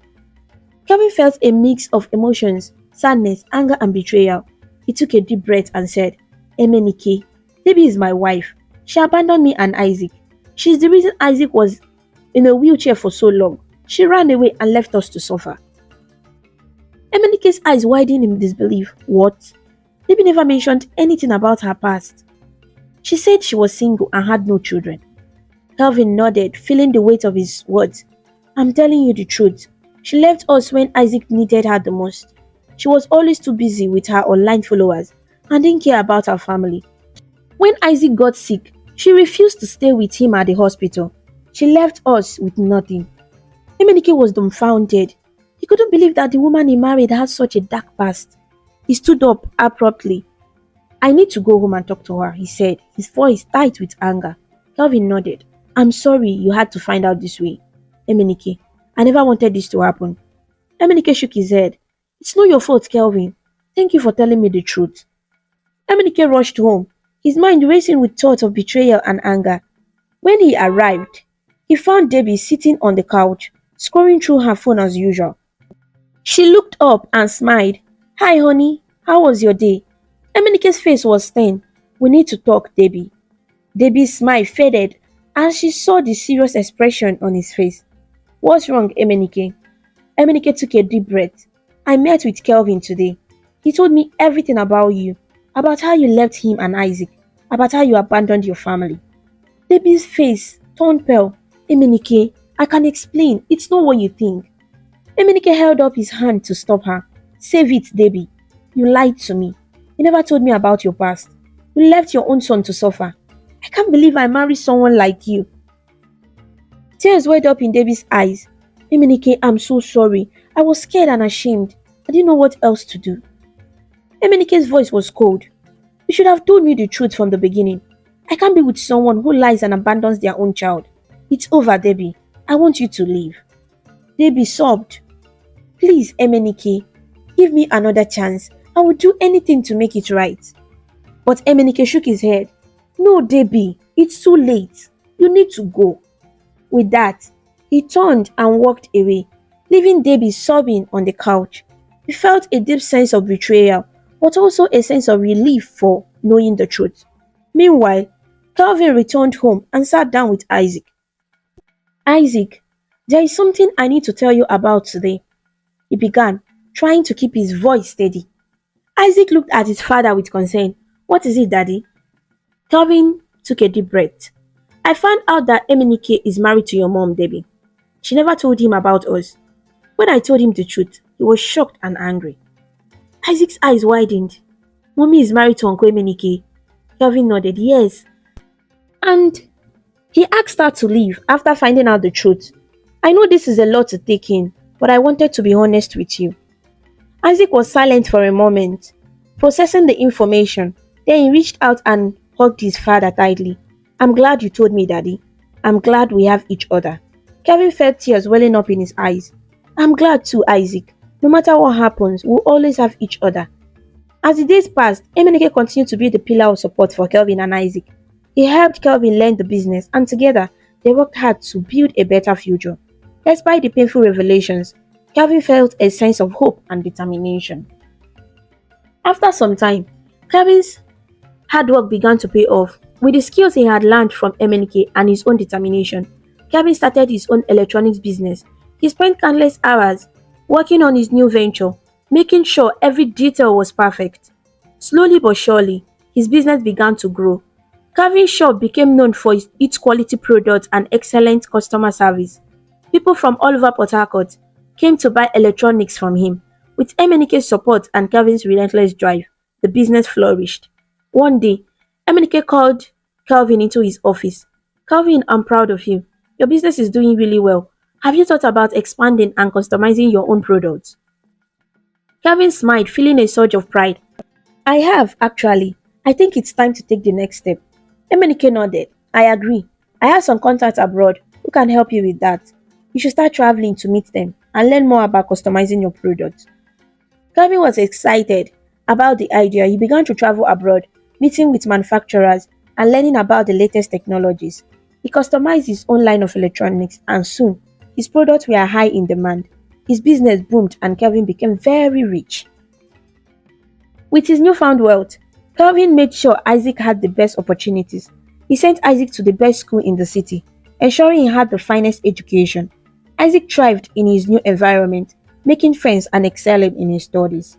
Kelvin felt a mix of emotions, sadness, anger and betrayal. He took a deep breath and said, Emenike, Debbie is my wife. She abandoned me and Isaac. She's the reason Isaac was in a wheelchair for so long. She ran away and left us to suffer. Emenike's eyes widened in disbelief. What? Debbie never mentioned anything about her past. She said she was single and had no children. Kelvin nodded, feeling the weight of his words. I'm telling you the truth. She left us when Isaac needed her the most. She was always too busy with her online followers and didn't care about her family. When Isaac got sick, she refused to stay with him at the hospital. She left us with nothing. Emenike was dumbfounded. He couldn't believe that the woman he married had such a dark past. He stood up abruptly. I need to go home and talk to her, he said, his voice tight with anger. Kelvin nodded. I'm sorry you had to find out this way, Emenike. I never wanted this to happen. Emenike shook his head. It's not your fault, Kelvin. Thank you for telling me the truth. Emenike rushed home, his mind racing with thoughts of betrayal and anger. When he arrived, he found Debbie sitting on the couch, scrolling through her phone as usual. She looked up and smiled. Hi, honey. How was your day? Emenike's face was stern. We need to talk, Debbie. Debbie's smile faded and she saw the serious expression on his face. What's wrong, Emenike? Emenike took a deep breath. I met with Kelvin today. He told me everything about you, about how you left him and Isaac, about how you abandoned your family. Debbie's face turned pale. Emenike, I can explain. It's not what you think. Emenike held up his hand to stop her. Save it, Debbie. You lied to me. You never told me about your past. You left your own son to suffer. I can't believe I married someone like you. Tears welled up in Debbie's eyes. Emenike, I'm so sorry. I was scared and ashamed. I didn't know what else to do. Emenike's voice was cold. You should have told me the truth from the beginning. I can't be with someone who lies and abandons their own child. It's over, Debbie. I want you to leave. Debbie sobbed. Please, Emenike, give me another chance. I will do anything to make it right. But Emenike shook his head. No, Debbie, it's too late. You need to go. With that, he turned and walked away, leaving Debbie sobbing on the couch. He felt a deep sense of betrayal, but also a sense of relief for knowing the truth. Meanwhile, Calvin returned home and sat down with Isaac. Isaac, there is something I need to tell you about today, he began, trying to keep his voice steady. Isaac looked at his father with concern. What is it, Daddy? Calvin took a deep breath. I found out that Emenike is married to your mom, Debbie. She never told him about us. When I told him the truth, he was shocked and angry. Isaac's eyes widened. Mommy is married to Uncle Emenike. Calvin nodded, yes. And he asked her to leave after finding out the truth. I know this is a lot to take in, but I wanted to be honest with you. Isaac was silent for a moment, processing the information. Then he reached out and hugged his father tightly. I'm glad you told me, Daddy. I'm glad we have each other. Kevin felt tears welling up in his eyes. I'm glad too, Isaac. No matter what happens, we'll always have each other. As the days passed, Emenike continued to be the pillar of support for Kelvin and Isaac. He helped Kelvin learn the business and together, they worked hard to build a better future. Despite the painful revelations, Kelvin felt a sense of hope and determination. After some time, Kelvin's hard work began to pay off. With the skills he had learned from Emenike and his own determination, Kelvin started his own electronics business. He spent countless hours working on his new venture, making sure every detail was perfect. Slowly but surely, his business began to grow. Kelvin's shop became known for its quality products and excellent customer service. People from all over Port Harcourt came to buy electronics from him. With Emenike's support and Kelvin's relentless drive, the business flourished. One day, Emenike called Kelvin into his office. Kelvin, I'm proud of you. Your business is doing really well. Have you thought about expanding and customizing your own products? Kelvin smiled, feeling a surge of pride. I have, actually. I think it's time to take the next step. Emenike nodded. I agree. I have some contacts abroad who can help you with that. You should start traveling to meet them and learn more about customizing your products. Kelvin was excited about the idea. He began to travel abroad, meeting with manufacturers and learning about the latest technologies. He customized his own line of electronics and soon, his products were high in demand. His business boomed and Kelvin became very rich. With his newfound wealth, Kelvin made sure Isaac had the best opportunities. He sent Isaac to the best school in the city, ensuring he had the finest education. Isaac thrived in his new environment, making friends and excelling in his studies.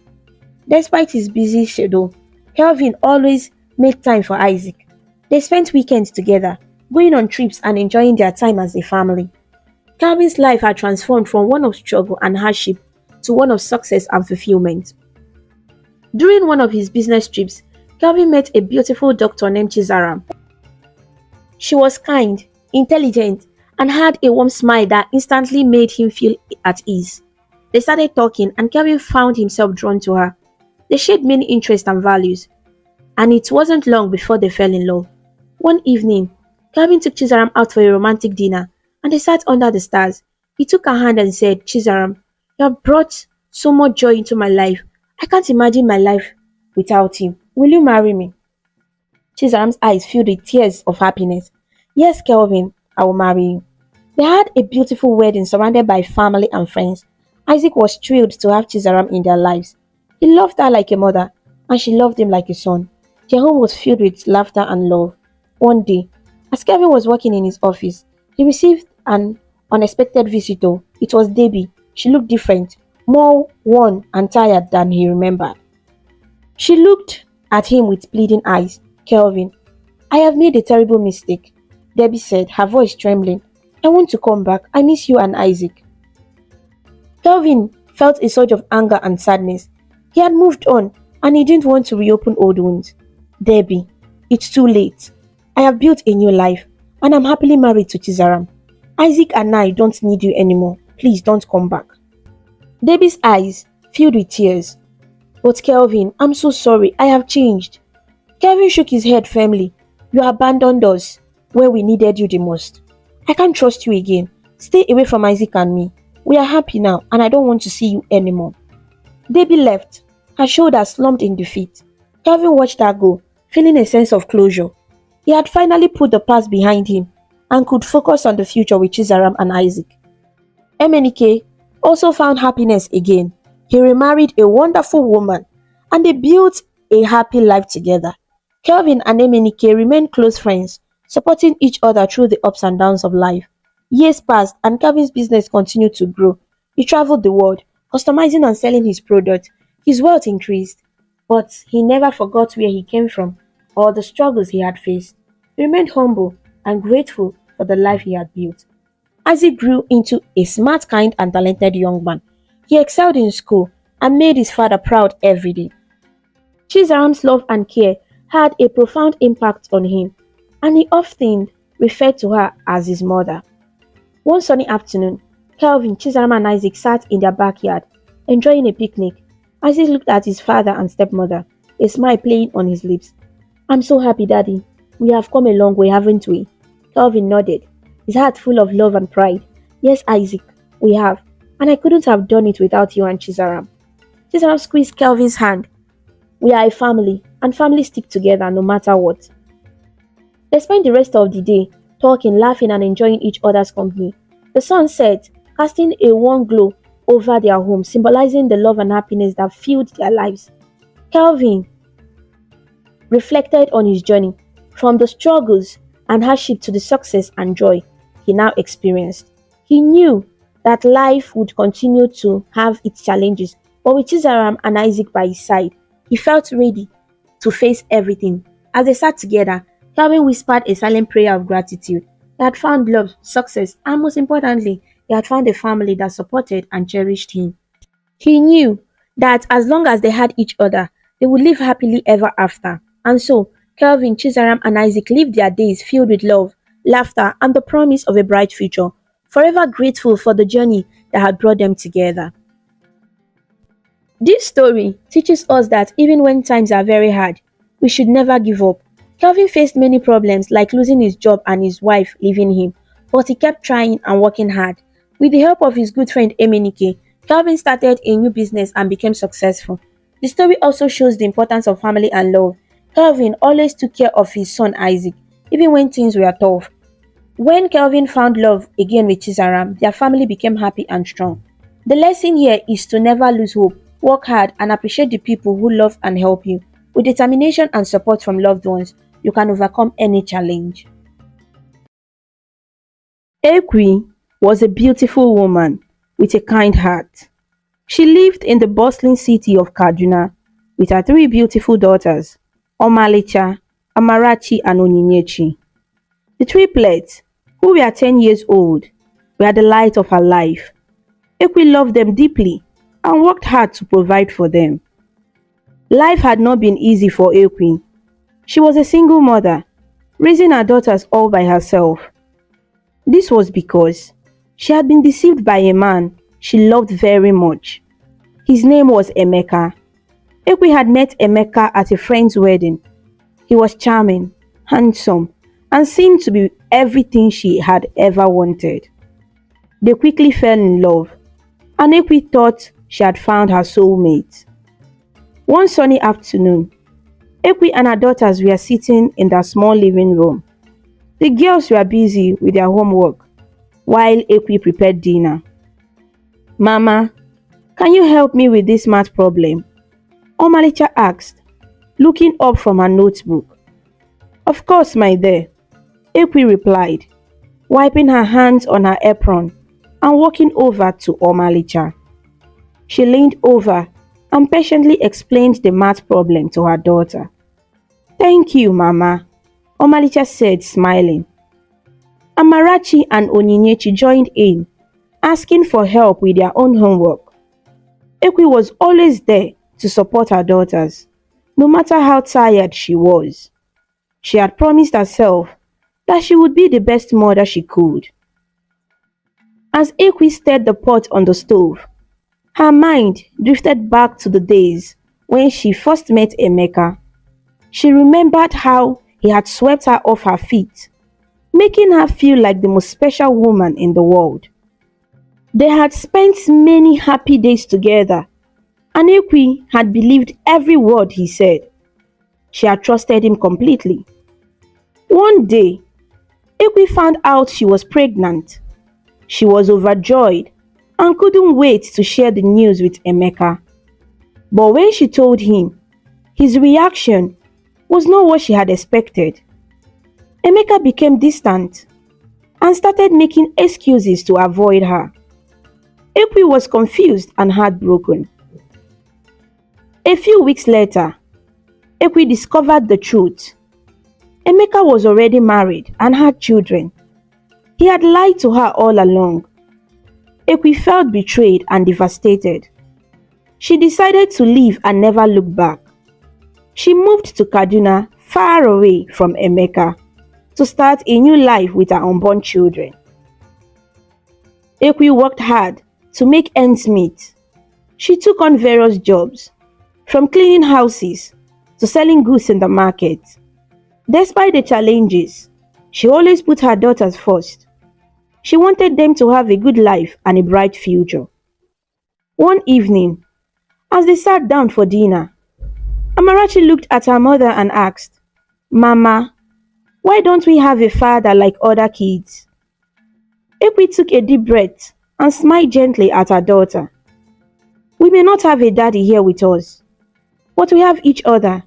Despite his busy schedule, Kelvin always made time for Isaac. They spent weekends together, going on trips and enjoying their time as a family. Kelvin's life had transformed from one of struggle and hardship to one of success and fulfillment. During one of his business trips, Kelvin met a beautiful doctor named Chizaram. She was kind, intelligent, and had a warm smile that instantly made him feel at ease. They started talking and Kelvin found himself drawn to her. They shared many interests and values, and it wasn't long before they fell in love. One evening, Kelvin took Chizaram out for a romantic dinner and they sat under the stars. He took her hand and said, Chizaram, you have brought so much joy into my life. I can't imagine my life without you. Will you marry me? Chizaram's eyes filled with tears of happiness. Yes, Kelvin, I will marry you. They had a beautiful wedding surrounded by family and friends. Isaac was thrilled to have Chizaram in their lives. He loved her like a mother, and she loved him like a son. Their home was filled with laughter and love. One day, as Kelvin was working in his office, he received an unexpected visitor. It was Debbie. She looked different, more worn and tired than he remembered. She looked at him with pleading eyes. Kelvin, I have made a terrible mistake, Debbie said, her voice trembling. I want to come back. I miss you and Isaac. Kelvin felt a surge of anger and sadness. He had moved on and he didn't want to reopen old wounds. Debbie, it's too late. I have built a new life and I'm happily married to Chizaram. Isaac and I don't need you anymore. Please don't come back. Debbie's eyes filled with tears. But Kelvin, I'm so sorry. I have changed. Kelvin shook his head firmly. You abandoned us when we needed you the most. I can't trust you again. Stay away from Isaac and me. We are happy now and I don't want to see you anymore. Debbie left, her shoulders slumped in defeat. Kelvin watched her go, feeling a sense of closure. He had finally put the past behind him and could focus on the future with Chizaram and Isaac. Emeka also found happiness again. He remarried a wonderful woman and they built a happy life together. Kelvin and Emeka remained close friends, supporting each other through the ups and downs of life. Years passed and Kelvin's business continued to grow. He traveled the world, customizing and selling his products. His wealth increased, but he never forgot where he came from or the struggles he had faced. He remained humble and grateful for the life he had built. Isaac grew into a smart, kind, and talented young man. He excelled in school and made his father proud every day. Chizaram's love and care had a profound impact on him, and he often referred to her as his mother. One sunny afternoon, Kelvin, Chizaram and Isaac sat in their backyard, enjoying a picnic. Isaac looked at his father and stepmother, a smile playing on his lips. I'm so happy, Daddy. We have come a long way, haven't we? Kelvin nodded, his heart full of love and pride. Yes, Isaac, we have, and I couldn't have done it without you and Chizaram. Chizaram squeezed Kelvin's hand. We are a family, and families stick together no matter what. They spent the rest of the day talking, laughing, and enjoying each other's company. The sun set, casting a warm glow over their home, symbolizing the love and happiness that filled their lives. Kelvin reflected on his journey, from the struggles and hardship to the success and joy he now experienced. He knew that life would continue to have its challenges, but with Chizaram and Isaac by his side, he felt ready to face everything. As they sat together, Kelvin whispered a silent prayer of gratitude. He had found love, success, and most importantly, he had found a family that supported and cherished him. He knew that as long as they had each other, they would live happily ever after. And so, Kelvin, Chizaram, and Isaac lived their days filled with love, laughter, and the promise of a bright future, forever grateful for the journey that had brought them together. This story teaches us that even when times are very hard, we should never give up. Kelvin faced many problems like losing his job and his wife leaving him, but he kept trying and working hard. With the help of his good friend Emeka, Kelvin started a new business and became successful. The story also shows the importance of family and love. Kelvin always took care of his son Isaac, even when things were tough. When Kelvin found love again with Chizaram, their family became happy and strong. The lesson here is to never lose hope, work hard, and appreciate the people who love and help you. With determination and support from loved ones, you can overcome any challenge. Ekwi was a beautiful woman with a kind heart. She lived in the bustling city of Kaduna with her three beautiful daughters, Omalicha, Amarachi, and Onyinyechi. The triplets, who were 10 years old, were the light of her life. Ekwi loved them deeply and worked hard to provide for them. Life had not been easy for Ekwi. She was a single mother, raising her daughters all by herself. This was because she had been deceived by a man she loved very much. His name was Emeka. Ekwi had met Emeka at a friend's wedding. He was charming, handsome, and seemed to be everything she had ever wanted. They quickly fell in love, and Ekwi thought she had found her soulmate. One sunny afternoon, Ekwi and her daughters were sitting in their small living room. The girls were busy with their homework while Ekwi prepared dinner. Mama, can you help me with this math problem? Omalicha asked, looking up from her notebook. Of course, my dear, Ekwi replied, wiping her hands on her apron and walking over to Omalicha. She leaned over and patiently explained the math problem to her daughter. Thank you, Mama, Omalicha said, smiling. Amarachi and Onyinyechi joined in, asking for help with their own homework. Ekwi was always there to support her daughters, no matter how tired she was. She had promised herself that she would be the best mother she could. As Ekwi stirred the pot on the stove, her mind drifted back to the days when she first met Emeka. She remembered how he had swept her off her feet, making her feel like the most special woman in the world. They had spent many happy days together, and Ekwi had believed every word he said. She had trusted him completely. One day, Ekwi found out she was pregnant. She was overjoyed and couldn't wait to share the news with Emeka. But when she told him, his reaction was not what she had expected. Emeka became distant and started making excuses to avoid her. Ekwi was confused and heartbroken. A few weeks later, Ekwi discovered the truth. Emeka was already married and had children. He had lied to her all along. Ekwi felt betrayed and devastated. She decided to leave and never look back. She moved to Kaduna, far away from Emeka, to start a new life with her unborn children. Ekwi worked hard to make ends meet. She took on various jobs, from cleaning houses to selling goods in the market. Despite the challenges, she always put her daughters first. She wanted them to have a good life and a bright future. One evening, as they sat down for dinner, Amarachi looked at her mother and asked, Mama, why don't we have a father like other kids? Ekwi took a deep breath and smiled gently at her daughter. We may not have a daddy here with us, but we have each other,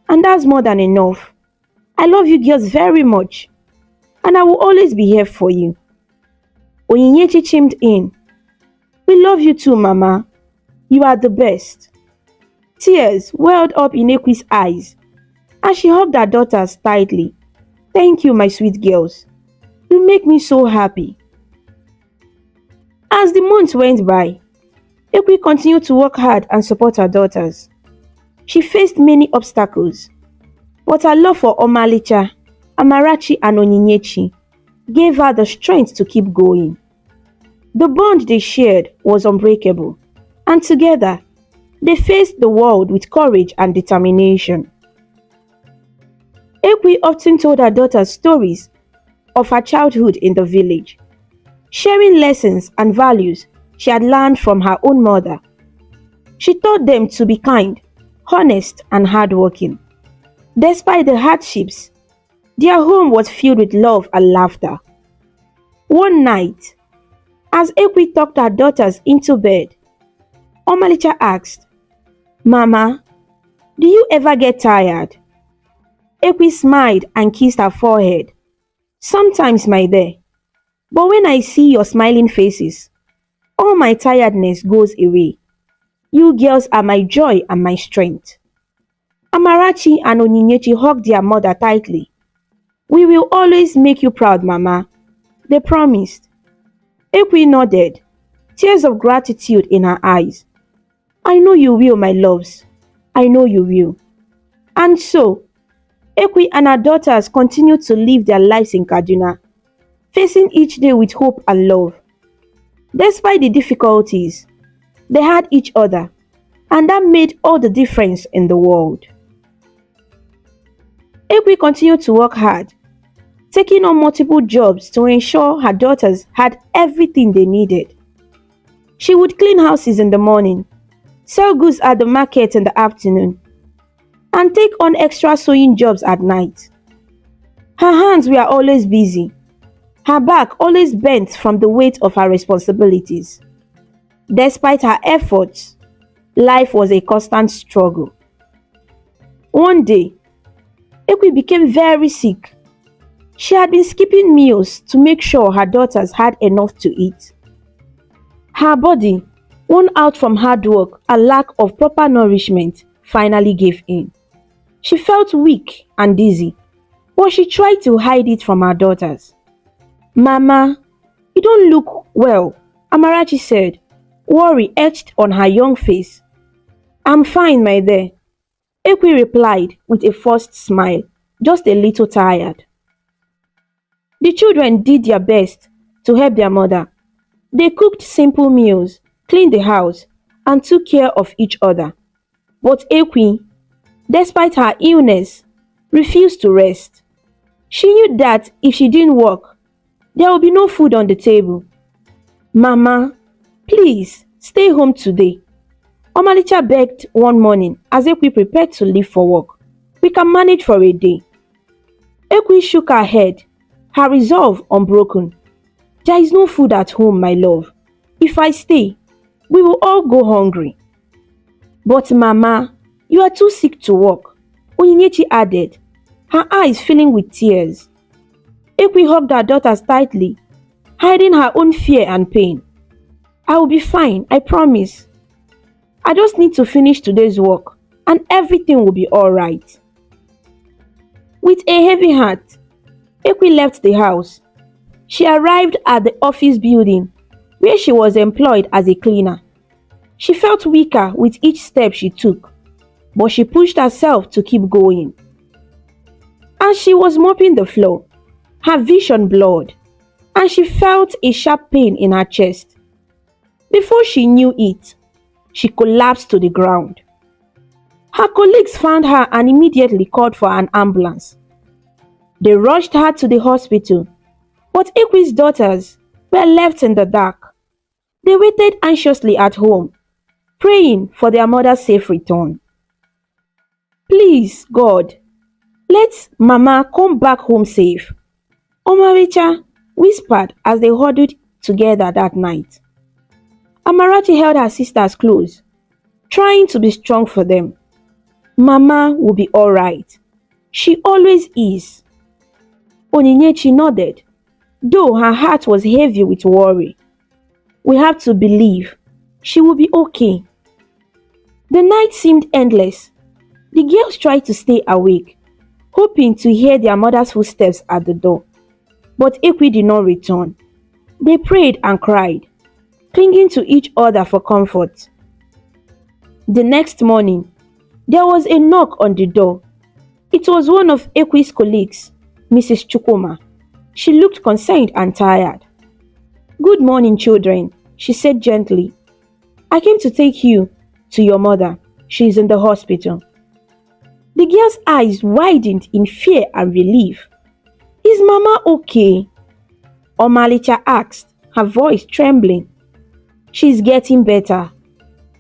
and that's more than enough. I love you girls very much, and I will always be here for you. Onyinyechi chimed in. We love you too, Mama. You are the best. Tears welled up in Ekwi's eyes as she hugged her daughters tightly. Thank you, my sweet girls. You make me so happy. As the months went by, Ekwi continued to work hard and support her daughters. She faced many obstacles, but her love for Omalicha, Amarachi and Onyinyechi gave her the strength to keep going. The bond they shared was unbreakable, and together, they faced the world with courage and determination. Ekwi often told her daughters stories of her childhood in the village, sharing lessons and values she had learned from her own mother. She taught them to be kind, honest, and hardworking. Despite the hardships, their home was filled with love and laughter. One night, as Ekwi tucked her daughters into bed, Omalicha asked, Mama, do you ever get tired? Ekwi smiled and kissed her forehead. Sometimes, my dear, but when I see your smiling faces, all my tiredness goes away. You girls are my joy and my strength. Amarachi and Onyinyechi hugged their mother tightly. We will always make you proud, Mama, they promised. Ekwi nodded, tears of gratitude in her eyes. I know you will, my loves. I know you will. And so, Ekwi and her daughters continued to live their lives in Kaduna, facing each day with hope and love. Despite the difficulties, they had each other, and that made all the difference in the world. Ekwi continued to work hard, taking on multiple jobs to ensure her daughters had everything they needed. She would clean houses in the morning, sell goods at the market in the afternoon, and take on extra sewing jobs at night. Her hands were always busy, her back always bent from the weight of her responsibilities. Despite her efforts, life was a constant struggle. One day, Ekwi became very sick. She had been skipping meals to make sure her daughters had enough to eat. Her body, worn out from hard work and lack of proper nourishment, finally gave in. She felt weak and dizzy, but she tried to hide it from her daughters. "Mama, you don't look well," Amarachi said, worry etched on her young face. "I'm fine, my dear," Ekwi replied with a forced smile, just a little tired. The children did their best to help their mother. They cooked simple meals, cleaned the house, and took care of each other. But Ekwi, despite her illness, refused to rest. She knew that if she didn't work, there would be no food on the table. "Mama, please stay home today," Omalicha begged one morning as Ekwi prepared to leave for work. "We can manage for a day." Ekwi shook her head, her resolve unbroken. "There is no food at home, my love. If I stay, we will all go hungry." "But Mama, you are too sick to walk," Onyinyechi added, her eyes filling with tears. Ekwi hugged her daughters tightly, hiding her own fear and pain. "I will be fine, I promise. I just need to finish today's work and everything will be alright." With a heavy heart, Ekwi left the house. She arrived at the office building where she was employed as a cleaner. She felt weaker with each step she took, but she pushed herself to keep going. As she was mopping the floor, her vision blurred, and she felt a sharp pain in her chest. Before she knew it, she collapsed to the ground. Her colleagues found her and immediately called for an ambulance. They rushed her to the hospital, but Ekwi's daughters were left in the dark. They waited anxiously at home, praying for their mother's safe return. "Please, God, let Mama come back home safe," Omaricha whispered as they huddled together that night. Amarachi held her sisters close, trying to be strong for them. "Mama will be alright. She always is." Onyinyechi nodded, though her heart was heavy with worry. "We have to believe she will be okay." The night seemed endless. The girls tried to stay awake, hoping to hear their mother's footsteps at the door. But Ekwi did not return. They prayed and cried, clinging to each other for comfort. The next morning, there was a knock on the door. It was one of Ekwi's colleagues, Mrs. Chukuma. She looked concerned and tired. "Good morning, children," she said gently. "I came to take you to your mother. She is in the hospital." The girl's eyes widened in fear and relief. "Is Mama okay?" Omalicha asked, her voice trembling. "She's getting better,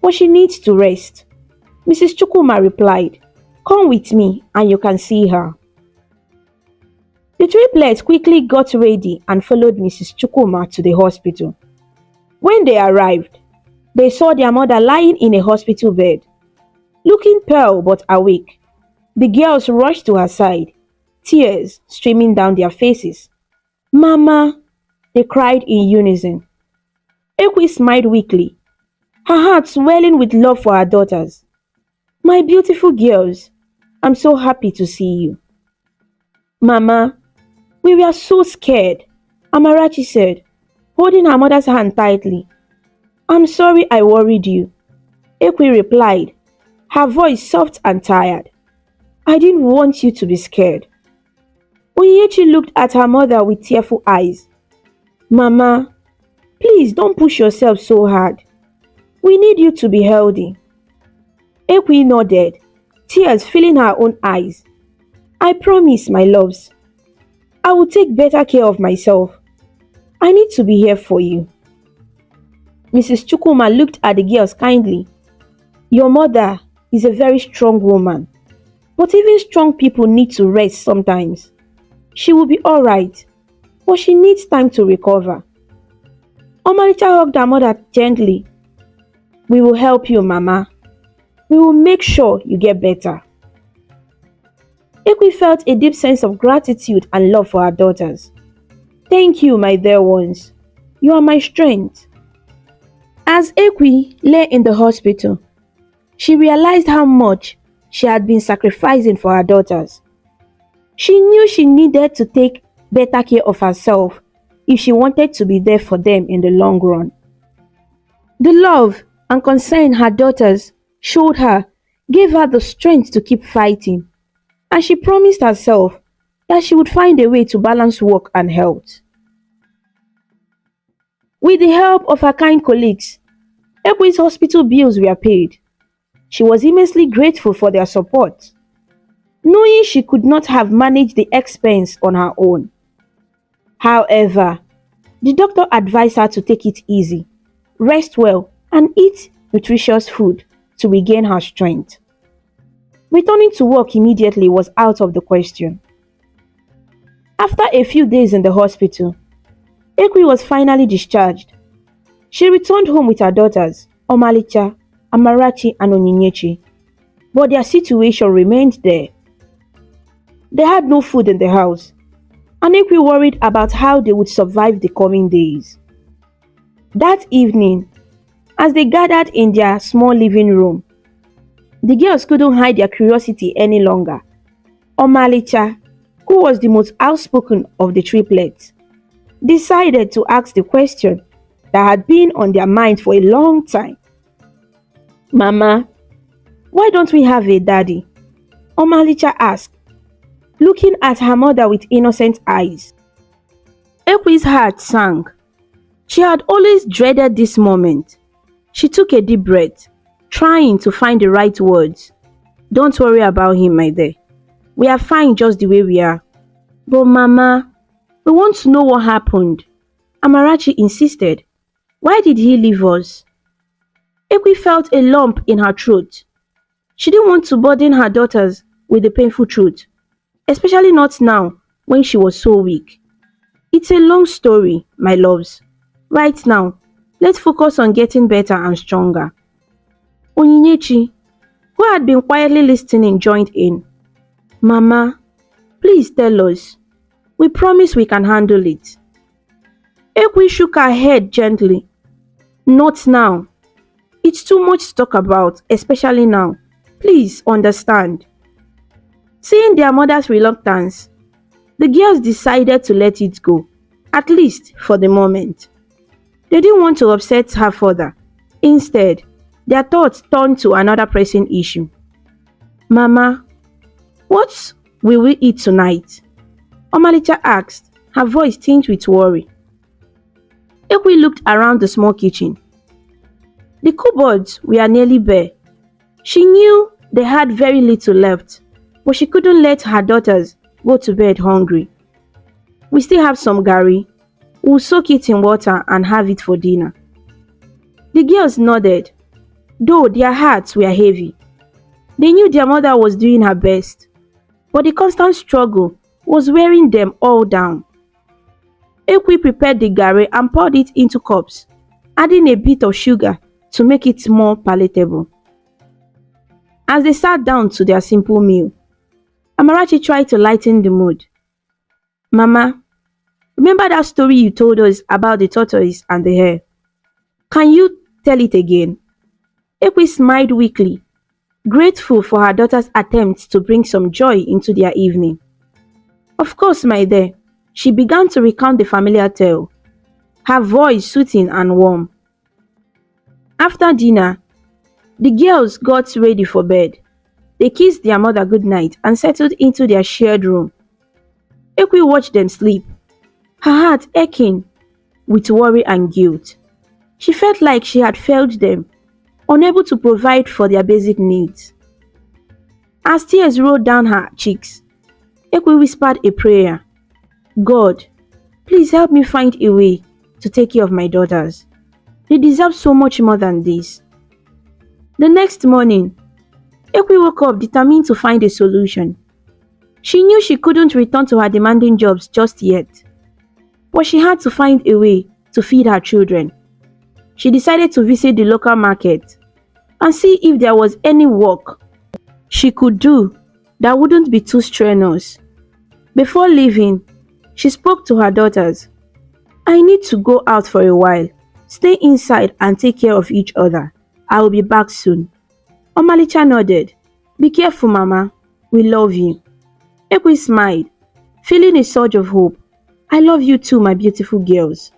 but she needs to rest," Mrs. Chukuma replied. "Come with me and you can see her." The triplets quickly got ready and followed Mrs. Chukuma to the hospital. When they arrived, they saw their mother lying in a hospital bed. Looking pale but awake, the girls rushed to her side, tears streaming down their faces. "Mama," they cried in unison. Ekwi smiled weakly, her heart swelling with love for her daughters. "My beautiful girls, I'm so happy to see you." "Mama, we were so scared," Amarachi said, holding her mother's hand tightly. "I'm sorry I worried you," Ekwi replied, her voice soft and tired. "I didn't want you to be scared." Onyinyechi looked at her mother with tearful eyes. "Mama, please don't push yourself so hard. We need you to be healthy." Ekwi nodded, tears filling her own eyes. "I promise, my loves. I will take better care of myself. I need to be here for you." Mrs. Chukuma looked at the girls kindly. "Your mother is a very strong woman, but even strong people need to rest sometimes. She will be alright, but she needs time to recover. Omalicha hugged her mother gently. We will help you, Mama. We will make sure you get better. Ekwe felt a deep sense of gratitude and love for her daughters. Thank you, my dear ones. You are my strength. As Ekwe lay in the hospital, she realized how much she had been sacrificing for her daughters. She knew she needed to take better care of herself if she wanted to be there for them in the long run. The love and concern her daughters showed her gave her the strength to keep fighting, and she promised herself that she would find a way to balance work and health. With the help of her kind colleagues, Ekwe's hospital bills were paid. She was immensely grateful for their support, knowing she could not have managed the expense on her own. However, the doctor advised her to take it easy, rest well, and eat nutritious food to regain her strength. Returning to work immediately was out of the question. After a few days in the hospital, Ekwe was finally discharged. She returned home with her daughters, Omalicha, Amarachi, and Onyinyechi, but their situation remained there. They had no food in the house, and Ekwe worried about how they would survive the coming days. That evening, as they gathered in their small living room, the girls couldn't hide their curiosity any longer. Omalicha, who was the most outspoken of the triplets, decided to ask the question that had been on their mind for a long time. Mama, why don't we have a daddy? Omalicha asked, looking at her mother with innocent eyes. Ekwe's heart sank. She had always dreaded this moment. She took a deep breath, trying to find the right words. Don't worry about him, my dear. We are fine just the way we are. But Mama, we want to know what happened. Amarachi insisted. Why did he leave us? Ekwe felt a lump in her throat. She didn't want to burden her daughters with the painful truth, especially not now when she was so weak. It's a long story, my loves. Right now, let's focus on getting better and stronger. Onyinyechi, who had been quietly listening, joined in. Mama, please tell us. We promise we can handle it. Ekwe shook her head gently. Not now. It's too much to talk about, especially now. Please understand. Seeing their mother's reluctance, the girls decided to let it go, at least for the moment. They didn't want to upset her further. Instead, their thoughts turned to another pressing issue. Mama, what will we eat tonight? Omalicha asked, her voice tinged with worry. Ekwe looked around the small kitchen. The cupboards were nearly bare. She knew they had very little left, but she couldn't let her daughters go to bed hungry. We still have some garri. We'll soak it in water and have it for dinner. The girls nodded, though their hearts were heavy. They knew their mother was doing her best, but the constant struggle was wearing them all down. Ekwe prepared the garri and poured it into cups, adding a bit of sugar to make it more palatable. As they sat down to their simple meal, Amarachi tried to lighten the mood. Mama, remember that story you told us about the tortoise and the hare? Can you tell it again? Ekwe smiled weakly, grateful for her daughter's attempts to bring some joy into their evening. Of course, my dear. She began to recount the familiar tale, her voice soothing and warm. After dinner, the girls got ready for bed. They kissed their mother goodnight and settled into their shared room. Ekwe watched them sleep, her heart aching with worry and guilt. She felt like she had failed them, unable to provide for their basic needs. As tears rolled down her cheeks, Ekwe whispered a prayer. God, please help me find a way to take care of my daughters. They deserve so much more than this. The next morning, Ekwe woke up determined to find a solution. She knew she couldn't return to her demanding jobs just yet, but she had to find a way to feed her children. She decided to visit the local market and see if there was any work she could do that wouldn't be too strenuous. Before leaving, she spoke to her daughters. "I need to go out for a while. Stay inside and take care of each other. I will be back soon." Omalicha nodded. "Be careful, Mama. We love you." Ekwe smiled, feeling a surge of hope. "I love you too, my beautiful girls."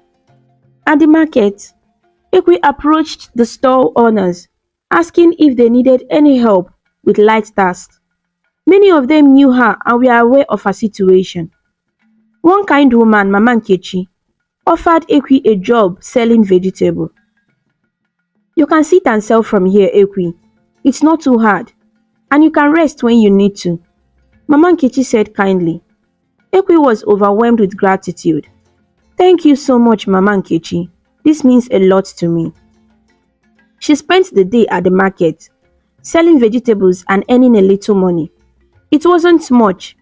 At the market, Ekwe approached the stall owners, asking if they needed any help with light tasks. Many of them knew her and were aware of her situation. One kind woman, Mama Nkechi, offered Ekwe a job selling vegetables. "You can sit and sell from here, Ekwe. It's not too hard, and you can rest when you need to," Mama Nkechi said kindly. Ekwe was overwhelmed with gratitude. "Thank you so much, Mama Nkechi. This means a lot to me." She spent the day at the market, selling vegetables and earning a little money. It wasn't much,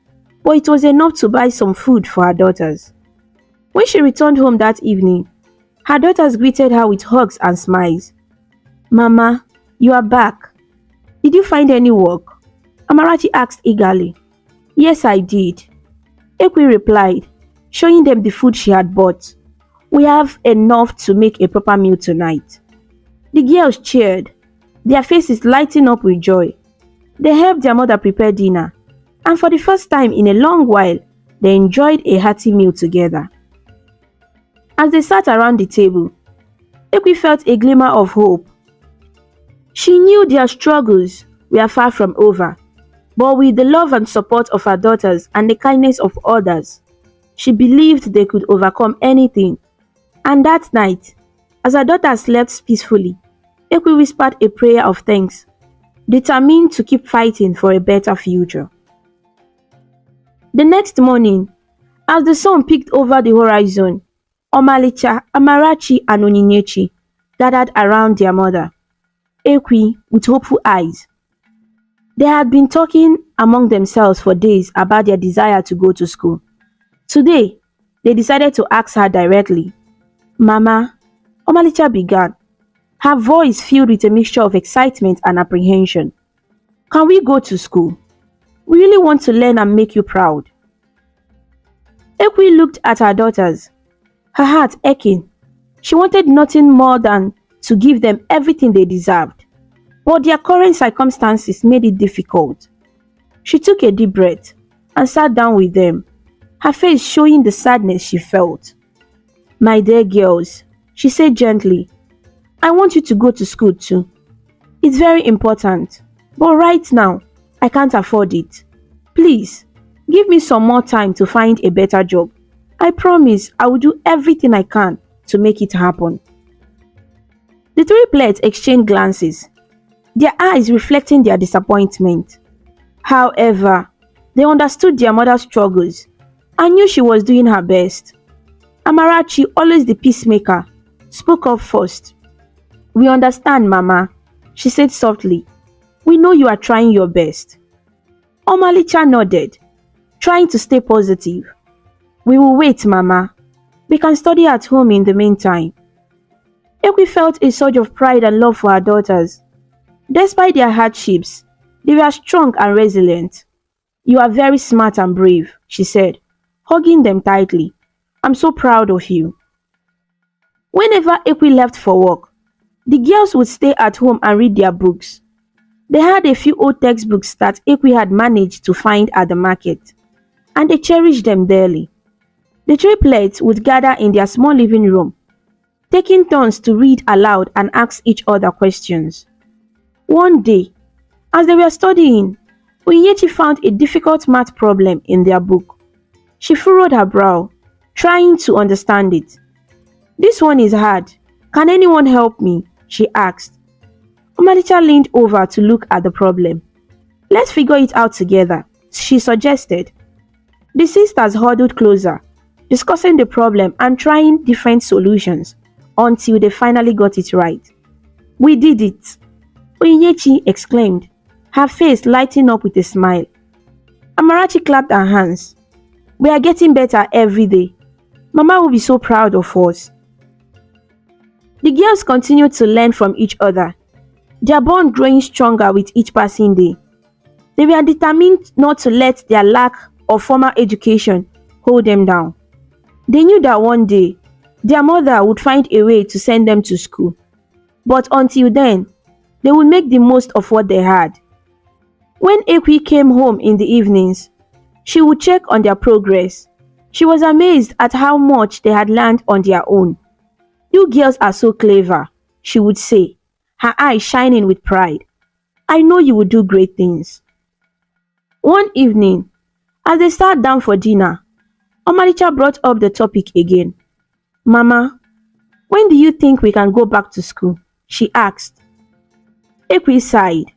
but it was enough to buy some food for her daughters. When she returned home that evening, her daughters greeted her with hugs and smiles. "Mama, you are back. Did you find any work?" Amarachi asked eagerly. "Yes, I did," Ekwe replied, showing them the food she had bought. "We have enough to make a proper meal tonight." The girls cheered, their faces lighting up with joy. They helped their mother prepare dinner, and for the first time in a long while, they enjoyed a hearty meal together. As they sat around the table, Ekwe felt a glimmer of hope. She knew their struggles were far from over, but with the love and support of her daughters and the kindness of others, she believed they could overcome anything. And that night, as her daughter slept peacefully, Ekwe whispered a prayer of thanks, determined to keep fighting for a better future. The next morning, as the sun peeked over the horizon, Omalicha, Amarachi, and Onyinyechi gathered around their mother, Ekwe with hopeful eyes. They had been talking among themselves for days about their desire to go to school. Today, they decided to ask her directly. "Mama," Omalicha began, her voice filled with a mixture of excitement and apprehension. "Can we go to school? We really want to learn and make you proud." Ekwe looked at her daughters, her heart aching. She wanted nothing more than to give them everything they deserved, but their current circumstances made it difficult. She took a deep breath and sat down with them, her face showing the sadness she felt. "My dear girls," she said gently, "I want you to go to school too. It's very important, but right now, I can't afford it. Please, give me some more time to find a better job. I promise I will do everything I can to make it happen." The triplets exchanged glances, their eyes reflecting their disappointment. However, they understood their mother's struggles and knew she was doing her best. Amarachi, always the peacemaker, spoke up first. "We understand, Mama," she said softly. "We know you are trying your best." Omalicha nodded, trying to stay positive. "We will wait, Mama. We can study at home in the meantime." Ekwe felt a surge of pride and love for her daughters. Despite their hardships, they were strong and resilient. "You are very smart and brave," she said, hugging them tightly. "I'm so proud of you." Whenever Ekwe left for work, the girls would stay at home and read their books. They had a few old textbooks that Ekwe had managed to find at the market, and they cherished them dearly. The triplets would gather in their small living room, taking turns to read aloud and ask each other questions. One day, as they were studying, Onyinyechi found a difficult math problem in their book. She furrowed her brow, trying to understand it. "This one is hard. Can anyone help me?" she asked. Omalicha leaned over to look at the problem. "Let's figure it out together," she suggested. The sisters huddled closer, discussing the problem and trying different solutions until they finally got it right. "We did it!" Onyinyechi exclaimed, her face lighting up with a smile. Amarachi clapped her hands. We are getting better every day. Mama will be so proud of us. The girls continued to learn from each other, their bond growing stronger with each passing day. They were determined not to let their lack of formal education hold them down. They knew that one day, their mother would find a way to send them to school. But until then, they would make the most of what they had. When Ekwi came home in the evenings, she would check on their progress. She was amazed at how much they had learned on their own. You girls are so clever, she would say, her eyes shining with pride. I know you will do great things. One evening, as they sat down for dinner, Omalicha brought up the topic again. Mama, when do you think we can go back to school? She asked. Ekwi sighed,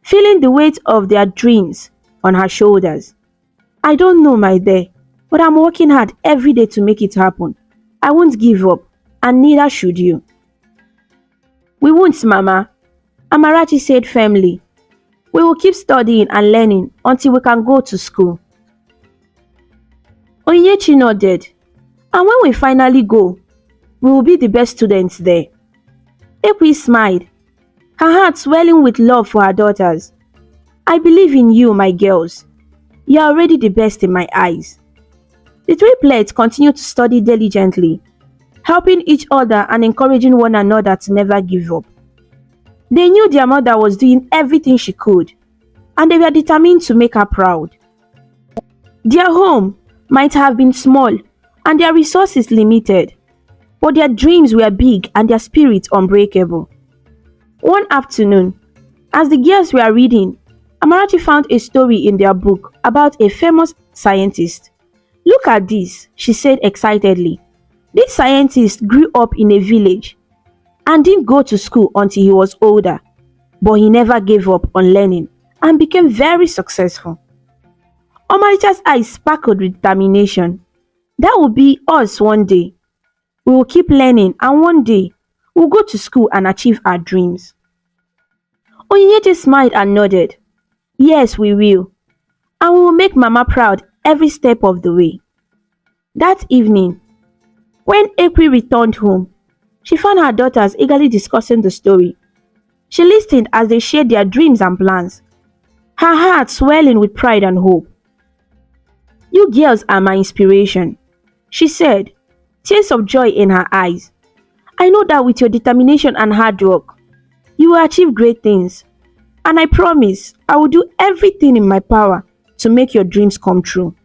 feeling the weight of their dreams on her shoulders. I don't know, my dear, but I'm working hard every day to make it happen. I won't give up, and neither should you. We won't, Mama, Amarachi said firmly. We will keep studying and learning until we can go to school. Onyechi nodded. And when we finally go, we will be the best students there. Ekwi smiled, her heart swelling with love for her daughters. I believe in you, my girls. You are already the best in my eyes. The triplets continued to study diligently, helping each other and encouraging one another to never give up. They knew their mother was doing everything she could, and they were determined to make her proud. Their home might have been small and their resources limited, but their dreams were big and their spirits unbreakable. One afternoon, as the girls were reading, Amarachi found a story in their book about a famous scientist. Look at this, she said excitedly. This scientist grew up in a village and didn't go to school until he was older, but he never gave up on learning and became very successful. Omalicha's eyes sparkled with determination. That will be us one day. We will keep learning and one day we'll go to school and achieve our dreams. Onyinyechi smiled and nodded. Yes, we will. And we will make Mama proud every step of the way. That evening, when Ekwi returned home, she found her daughters eagerly discussing the story. She listened as they shared their dreams and plans, her heart swelling with pride and hope. You girls are my inspiration, she said, tears of joy in her eyes. I know that with your determination and hard work, you will achieve great things. And I promise I will do everything in my power to make your dreams come true.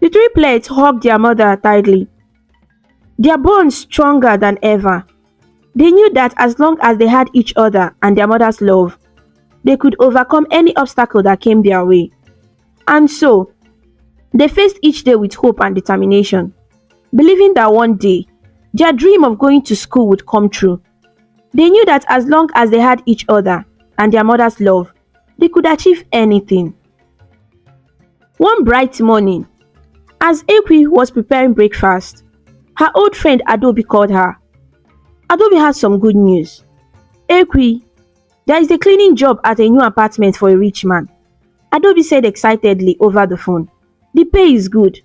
The triplets hugged their mother tightly, their bond stronger than ever. They knew that as long as they had each other and their mother's love, they could overcome any obstacle that came their way. And so, they faced each day with hope and determination, believing that one day, their dream of going to school would come true. They knew that as long as they had each other and their mother's love, they could achieve anything. One bright morning, as Ekwi was preparing breakfast, her old friend Adobe called her. Adobe has some good news. Ekwi, there is a cleaning job at a new apartment for a rich man, Adobe said excitedly over the phone. The pay is good,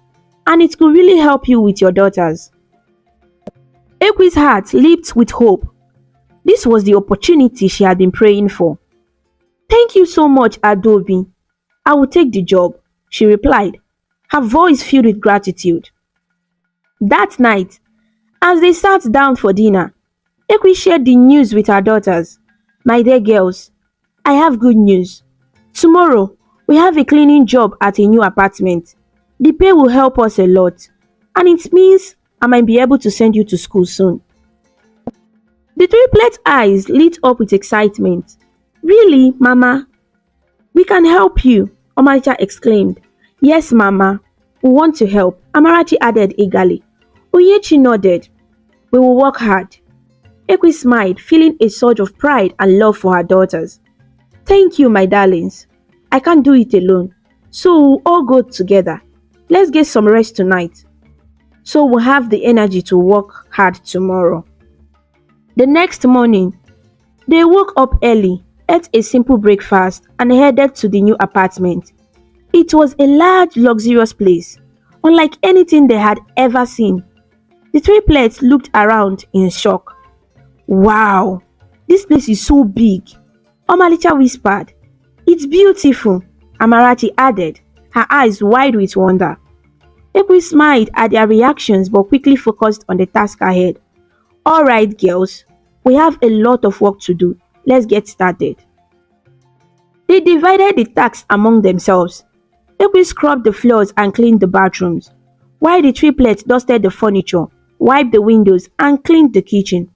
and it could really help you with your daughters. Ekwi's heart leaped with hope. This was the opportunity she had been praying for. Thank you so much, Adobe. I will take the job, she replied, her voice filled with gratitude. That night, as they sat down for dinner, Ekwi shared the news with her daughters. My dear girls, I have good news. Tomorrow, we have a cleaning job at a new apartment. The pay will help us a lot, and it means I might be able to send you to school soon. The triplet eyes lit up with excitement. Really, Mama? We can help you, Omalicha exclaimed. Yes, Mama. We want to help, Amarachi added eagerly. Onyechi nodded. We will work hard. Ekwi smiled, feeling a surge of pride and love for her daughters. Thank you, my darlings. I can't do it alone, so we'll all go together. Let's get some rest tonight, so we'll have the energy to work hard tomorrow. The next morning, they woke up early, ate a simple breakfast, and headed to the new apartment. It was a large, luxurious place, unlike anything they had ever seen. The triplets looked around in shock. Wow, this place is so big, Omalicha whispered. It's beautiful, Amarachi added, her eyes wide with wonder. Ekwe smiled at their reactions but quickly focused on the task ahead. Alright girls, we have a lot of work to do. Let's get started. They divided the tasks among themselves. Ekwe scrubbed the floors and cleaned the bathrooms, while the triplets dusted the furniture, wiped the windows and cleaned the kitchen.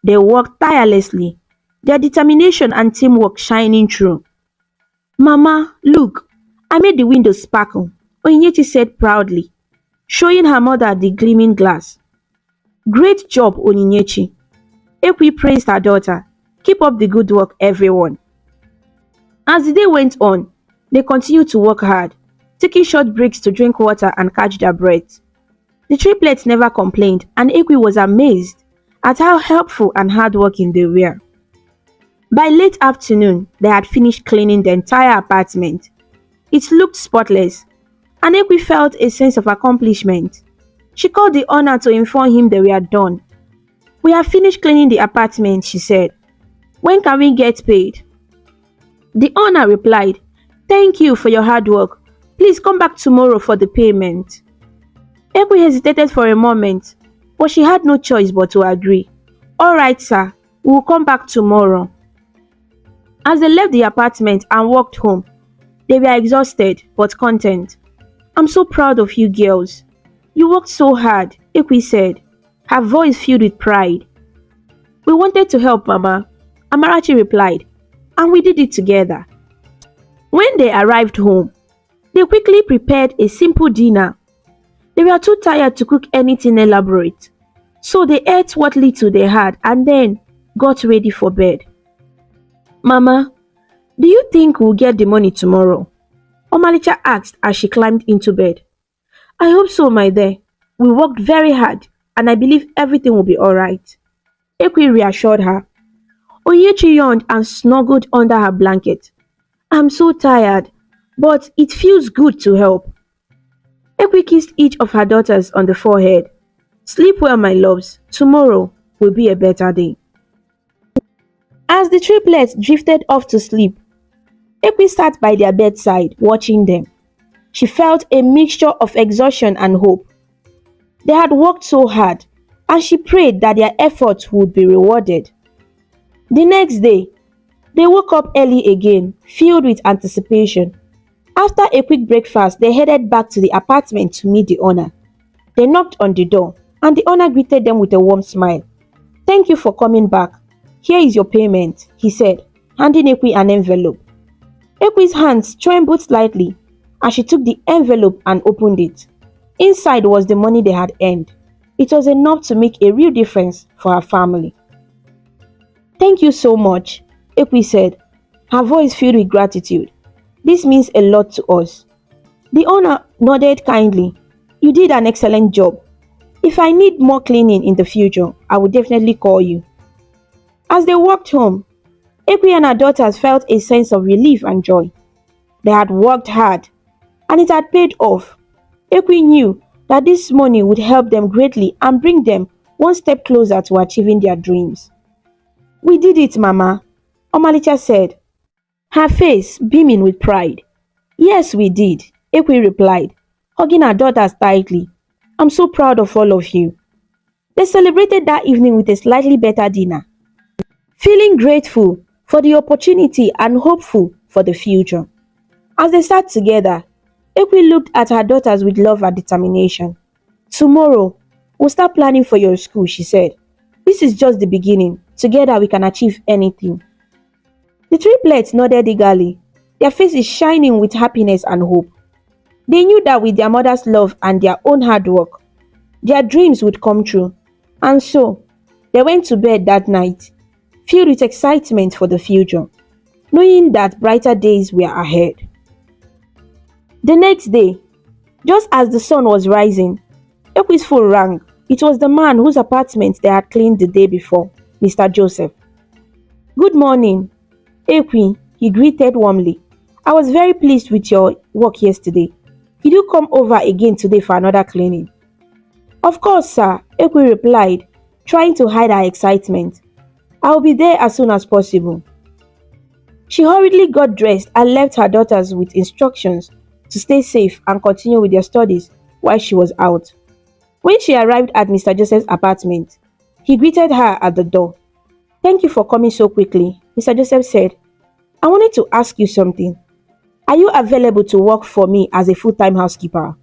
They worked tirelessly, their determination and teamwork shining through. Mama, look, I made the windows sparkle, Onyinyechi said proudly, showing her mother the gleaming glass. Great job, Onyinyechi. Ekwe praised her daughter. Keep up the good work, everyone. As the day went on, they continued to work hard, taking short breaks to drink water and catch their breath. The triplets never complained, and Ekwe was amazed at how helpful and hardworking they were. By late afternoon, they had finished cleaning the entire apartment. It looked spotless, and Ekwe felt a sense of accomplishment. She called the owner to inform him they were done. We have finished cleaning the apartment, she said. When can we get paid? The owner replied, Thank you for your hard work. Please come back tomorrow for the payment. Ekwe hesitated for a moment, but she had no choice but to agree. Alright, sir, we will come back tomorrow. As they left the apartment and walked home, they were exhausted but content. I'm so proud of you girls. You worked so hard, Ekwe said, her voice filled with pride. We wanted to help, Mama, Amarachi replied, and we did it together. When they arrived home, they quickly prepared a simple dinner. They were too tired to cook anything elaborate, so they ate what little they had and then got ready for bed. Mama, do you think we'll get the money tomorrow? Omalicha asked as she climbed into bed. I hope so, my dear. We worked very hard and I believe everything will be alright. Ekwe reassured her. Onyinyechi yawned and snuggled under her blanket. I'm so tired, but it feels good to help. Ekwe kissed each of her daughters on the forehead. Sleep well, my loves. Tomorrow will be a better day. As the triplets drifted off to sleep, Ekwe sat by their bedside watching them. She felt a mixture of exhaustion and hope. They had worked so hard, and she prayed that their efforts would be rewarded. The next day, they woke up early again, filled with anticipation. After a quick breakfast, they headed back to the apartment to meet the owner. They knocked on the door, and the owner greeted them with a warm smile. Thank you for coming back. Here is your payment, he said, handing Ekwe an envelope. Ekwe's hands trembled slightly as she took the envelope and opened it. Inside was the money they had earned. It was enough to make a real difference for her family. Thank you so much, Ekwe said, her voice filled with gratitude. This means a lot to us. The owner nodded kindly. You did an excellent job. If I need more cleaning in the future, I will definitely call you. As they walked home, Ekwe and her daughters felt a sense of relief and joy. They had worked hard, and it had paid off. Ekwe knew that this money would help them greatly and bring them one step closer to achieving their dreams. We did it, Mama, Omalicha said, her face beaming with pride. Yes, we did, Ekwe replied, hugging her daughters tightly. I'm so proud of all of you. They celebrated that evening with a slightly better dinner, feeling grateful for the opportunity and hopeful for the future. As they sat together, Ekwe looked at her daughters with love and determination. Tomorrow, we'll start planning for your school, she said. This is just the beginning. Together we can achieve anything. The triplets nodded eagerly, their faces shining with happiness and hope. They knew that with their mother's love and their own hard work, their dreams would come true. And so, they went to bed that night, filled with excitement for the future, knowing that brighter days were ahead. The next day, just as the sun was rising, Ekwe's phone rang. It was the man whose apartment they had cleaned the day before, Mr. Joseph. Good morning, Ekwe, he greeted warmly. I was very pleased with your work yesterday. Did you come over again today for another cleaning? Of course, sir, Ekwe replied, trying to hide her excitement. I'll be there as soon as possible. She hurriedly got dressed and left her daughters with instructions to stay safe and continue with their studies while she was out. When she arrived at Mr. Joseph's apartment, he greeted her at the door. Thank you for coming so quickly, Mr. Joseph said. I wanted to ask you something. Are you available to work for me as a full-time housekeeper?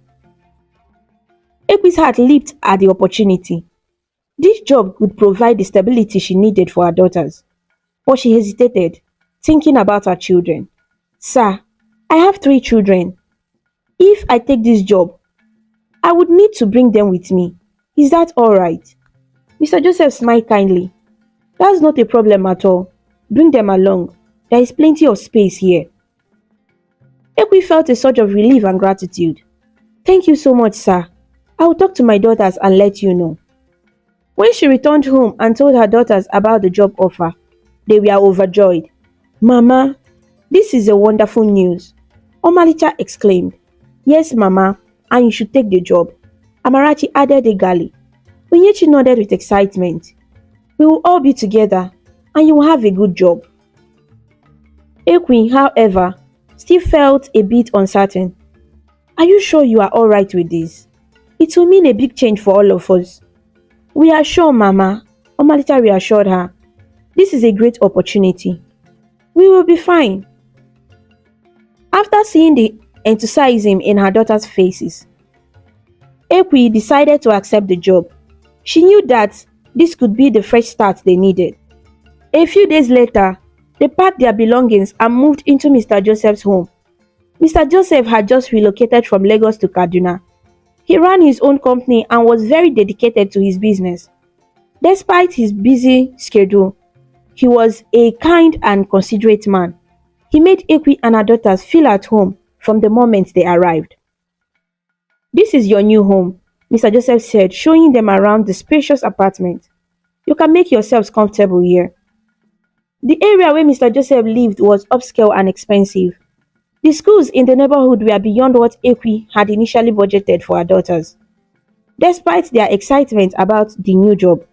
Ekwe's heart leaped at the opportunity. This job would provide the stability she needed for her daughters. But she hesitated, thinking about her children. Sir, I have 3 children. If I take this job, I would need to bring them with me. Is that alright? Mr. Joseph smiled kindly. That's not a problem at all. Bring them along. There is plenty of space here. Ekwe felt a surge of relief and gratitude. Thank you so much, sir. I will talk to my daughters and let you know. When she returned home and told her daughters about the job offer, they were overjoyed. Mama, this is a wonderful news. Omalicha exclaimed. Yes, Mama, and you should take the job. Amarachi added eagerly. Onyechi nodded with excitement. We will all be together, and you will have a good job. Ekwe, however, still felt a bit uncertain. Are you sure you are alright with this? It will mean a big change for all of us. We are sure, Mama, Omalicha reassured her. This is a great opportunity. We will be fine. After seeing the enthusiasm in her daughters' faces, Ekwe decided to accept the job. She knew that this could be the fresh start they needed. A few days later, they packed their belongings and moved into Mr. Joseph's home. Mr. Joseph had just relocated from Lagos to Kaduna. He ran his own company and was very dedicated to his business. Despite his busy schedule, he was a kind and considerate man. He made Ekwe and her daughters feel at home from the moment they arrived. This is your new home, Mr. Joseph said, showing them around the spacious apartment. You can make yourselves comfortable here. The area where Mr. Joseph lived was upscale and expensive. The schools in the neighborhood were beyond what Ekwe had initially budgeted for her daughters. Despite their excitement about the new job,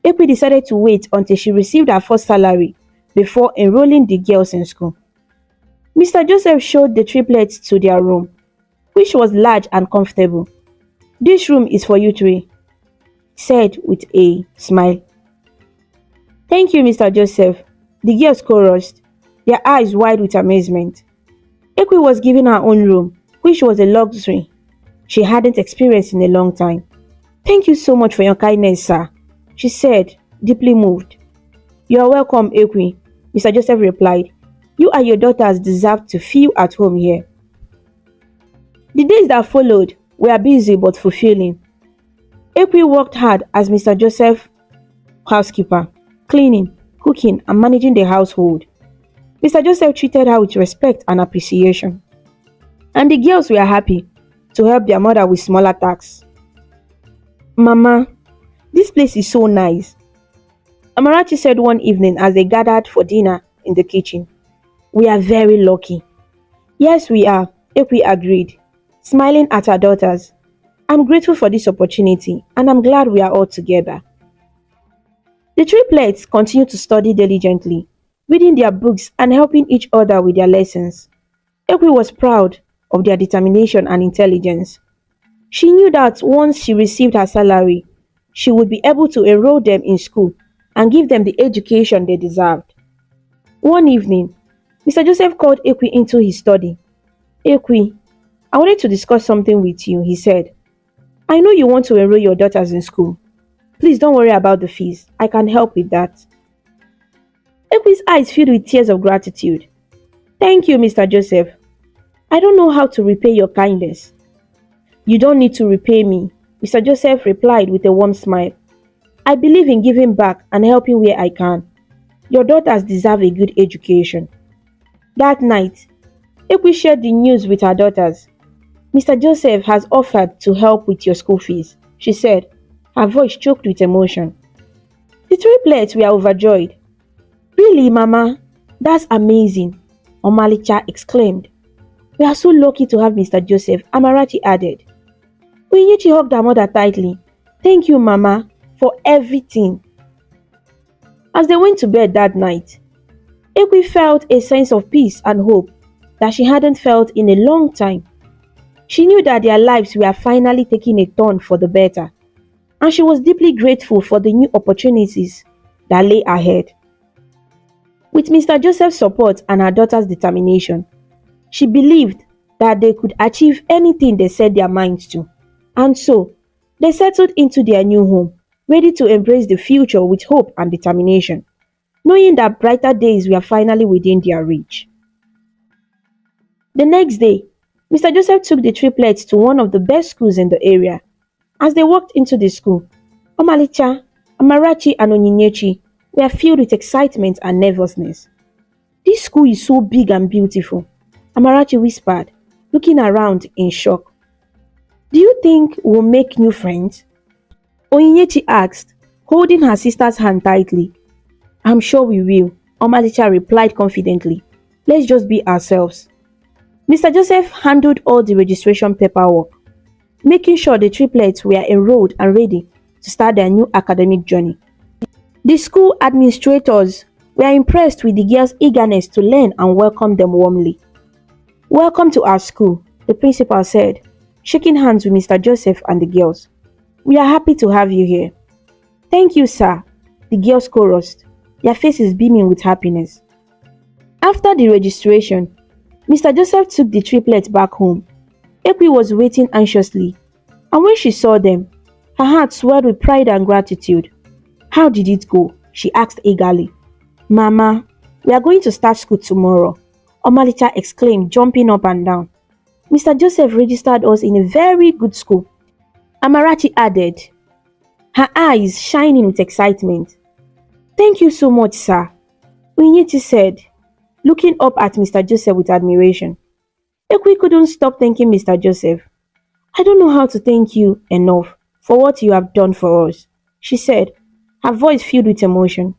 Ekwe decided to wait until she received her first salary before enrolling the girls in school. Mr. Joseph showed the triplets to their room, which was large and comfortable. This room is for you 3, said with a smile. Thank you, Mr. Joseph, the girls chorused, their eyes wide with amazement. Ekwe was given her own room, which was a luxury she hadn't experienced in a long time. Thank you so much for your kindness, sir, she said, deeply moved. You are welcome, Ekwe, Mr. Joseph replied. You and your daughters deserve to feel at home here. The days that followed were busy but fulfilling. Ekwe worked hard as Mr. Joseph's housekeeper, cleaning, cooking, and managing the household. Mr. Joseph treated her with respect and appreciation. And the girls were happy to help their mother with smaller tasks. Mama, this place is so nice, Amarachi said one evening as they gathered for dinner in the kitchen. We are very lucky. Yes, we are, Ekwe agreed, smiling at her daughters. I'm grateful for this opportunity and I'm glad we are all together. The triplets continued to study diligently, reading their books and helping each other with their lessons. Ekwe was proud of their determination and intelligence. She knew that once she received her salary, she would be able to enroll them in school and give them the education they deserved. One evening, Mr. Joseph called Ekwe into his study. Ekwe, I wanted to discuss something with you, he said. I know you want to enroll your daughters in school. Please don't worry about the fees. I can help with that. Ekwe's eyes filled with tears of gratitude. Thank you, Mr. Joseph. I don't know how to repay your kindness. You don't need to repay me, Mr. Joseph replied with a warm smile. I believe in giving back and helping where I can. Your daughters deserve a good education. That night, Ekwe shared the news with her daughters. Mr. Joseph has offered to help with your school fees, she said, her voice choked with emotion. The triplets were overjoyed. Really, Mama? That's amazing, Omalicha exclaimed. We are so lucky to have Mr. Joseph, Amarachi added. Onyinyechi hugged her mother tightly. Thank you, Mama, for everything. As they went to bed that night, Ekwe felt a sense of peace and hope that she hadn't felt in a long time. She knew that their lives were finally taking a turn for the better, and she was deeply grateful for the new opportunities that lay ahead. With Mr. Joseph's support and her daughter's determination, she believed that they could achieve anything they set their minds to, and so they settled into their new home, ready to embrace the future with hope and determination, knowing that brighter days were finally within their reach. The next day, Mr. Joseph took the triplets to one of the best schools in the area. As they walked into the school, Omalicha, Amarachi, and Onyinyechi were filled with excitement and nervousness. This school is so big and beautiful, Amarachi whispered, looking around in shock. Do you think we'll make new friends? Onyinyechi asked, holding her sister's hand tightly. I'm sure we will, Omalicha replied confidently. Let's just be ourselves. Mr. Joseph handled all the registration paperwork, making sure the triplets were enrolled and ready to start their new academic journey. The school administrators were impressed with the girls' eagerness to learn and welcomed them warmly. Welcome to our school, the principal said, shaking hands with Mr. Joseph and the girls. We are happy to have you here. Thank you, sir, the girls chorused, their faces beaming with happiness. After the registration, Mr. Joseph took the triplets back home. Ekwe was waiting anxiously, and when she saw them, her heart swelled with pride and gratitude. How did it go? She asked eagerly. Mama, we are going to start school tomorrow, Omalicha exclaimed, jumping up and down. Mr. Joseph registered us in a very good school, Amarachi added, her eyes shining with excitement. Thank you so much, sir, Onyinyechi said, looking up at Mr. Joseph with admiration. Ekwe couldn't stop thanking Mr. Joseph. I don't know how to thank you enough for what you have done for us, she said, her voice filled with emotion.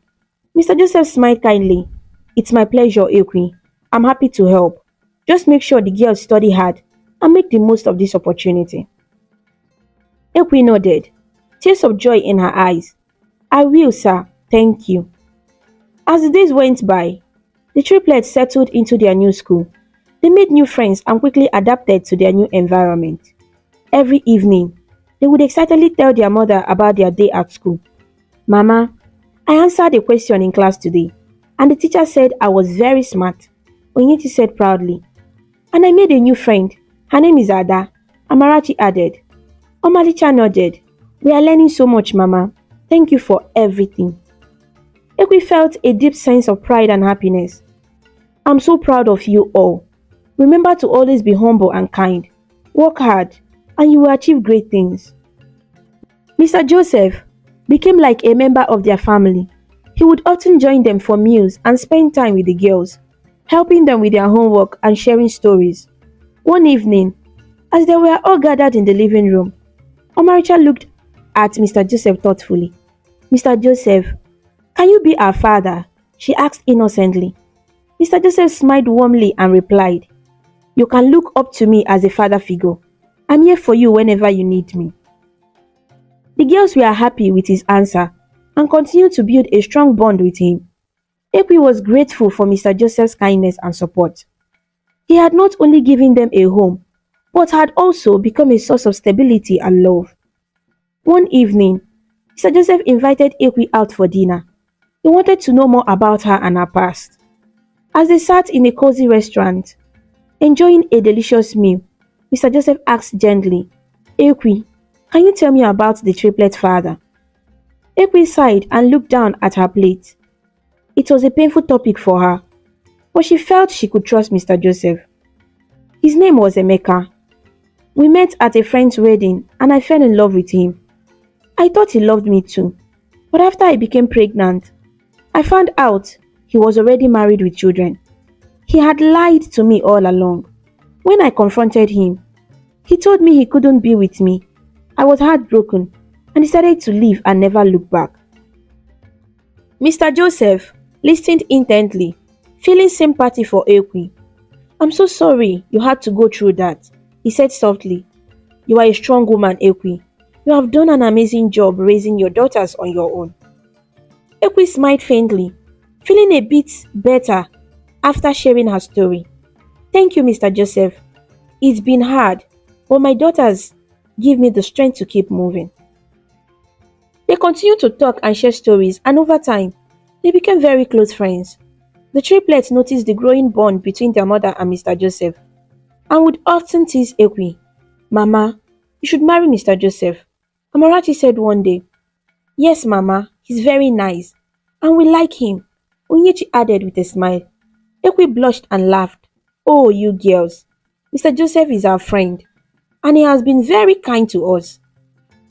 Mr. Joseph smiled kindly. It's my pleasure, Ekwe. I'm happy to help. Just make sure the girls study hard and make the most of this opportunity. Ekwe nodded, tears of joy in her eyes. I will, sir. Thank you. As the days went by, the triplets settled into their new school. They made new friends and quickly adapted to their new environment. Every evening, they would excitedly tell their mother about their day at school. Mama, I answered a question in class today, and the teacher said I was very smart, Onyinyechi said proudly. And I made a new friend. Her name is Ada, Amarachi added. Omalicha nodded. We are learning so much, Mama. Thank you for everything. Ekwe felt a deep sense of pride and happiness. I'm so proud of you all. Remember to always be humble and kind. Work hard, and you will achieve great things. Mr. Joseph became like a member of their family. He would often join them for meals and spend time with the girls, helping them with their homework and sharing stories. One evening, as they were all gathered in the living room, Omaricha looked at Mr. Joseph thoughtfully. Mr. Joseph, can you be our father? She asked innocently. Mr. Joseph smiled warmly and replied, You can look up to me as a father figure. I'm here for you whenever you need me. The girls were happy with his answer and continued to build a strong bond with him. Ekwe was grateful for Mr. Joseph's kindness and support. He had not only given them a home, but had also become a source of stability and love. One evening, Mr. Joseph invited Ekwe out for dinner. He wanted to know more about her and her past. As they sat in a cozy restaurant, enjoying a delicious meal, Mr. Joseph asked gently, Ekwe, can you tell me about the triplet father? Ekwe sighed and looked down at her plate. It was a painful topic for her, but she felt she could trust Mr. Joseph. His name was Emeka. We met at a friend's wedding and I fell in love with him. I thought he loved me too, but after I became pregnant, I found out he was already married with children. He had lied to me all along. When I confronted him, he told me he couldn't be with me. I was heartbroken and decided to leave and never look back. Mr. Joseph listened intently, feeling sympathy for Ekwe. I'm so sorry you had to go through that, he said softly. You are a strong woman, Ekwi. You have done an amazing job raising your daughters on your own. Ekwi smiled faintly, feeling a bit better after sharing her story. Thank you, Mr. Joseph. It's been hard, but my daughters give me the strength to keep moving. They continued to talk and share stories, and over time, they became very close friends. The triplets noticed the growing bond between their mother and Mr. Joseph and would often tease Ekwi. Mama, you should marry Mr. Joseph. Amarachi said one day. Yes, Mama, he's very nice. And we like him. Onyechi added with a smile. Ekwi blushed and laughed. Oh, you girls. Mr. Joseph is our friend. And he has been very kind to us.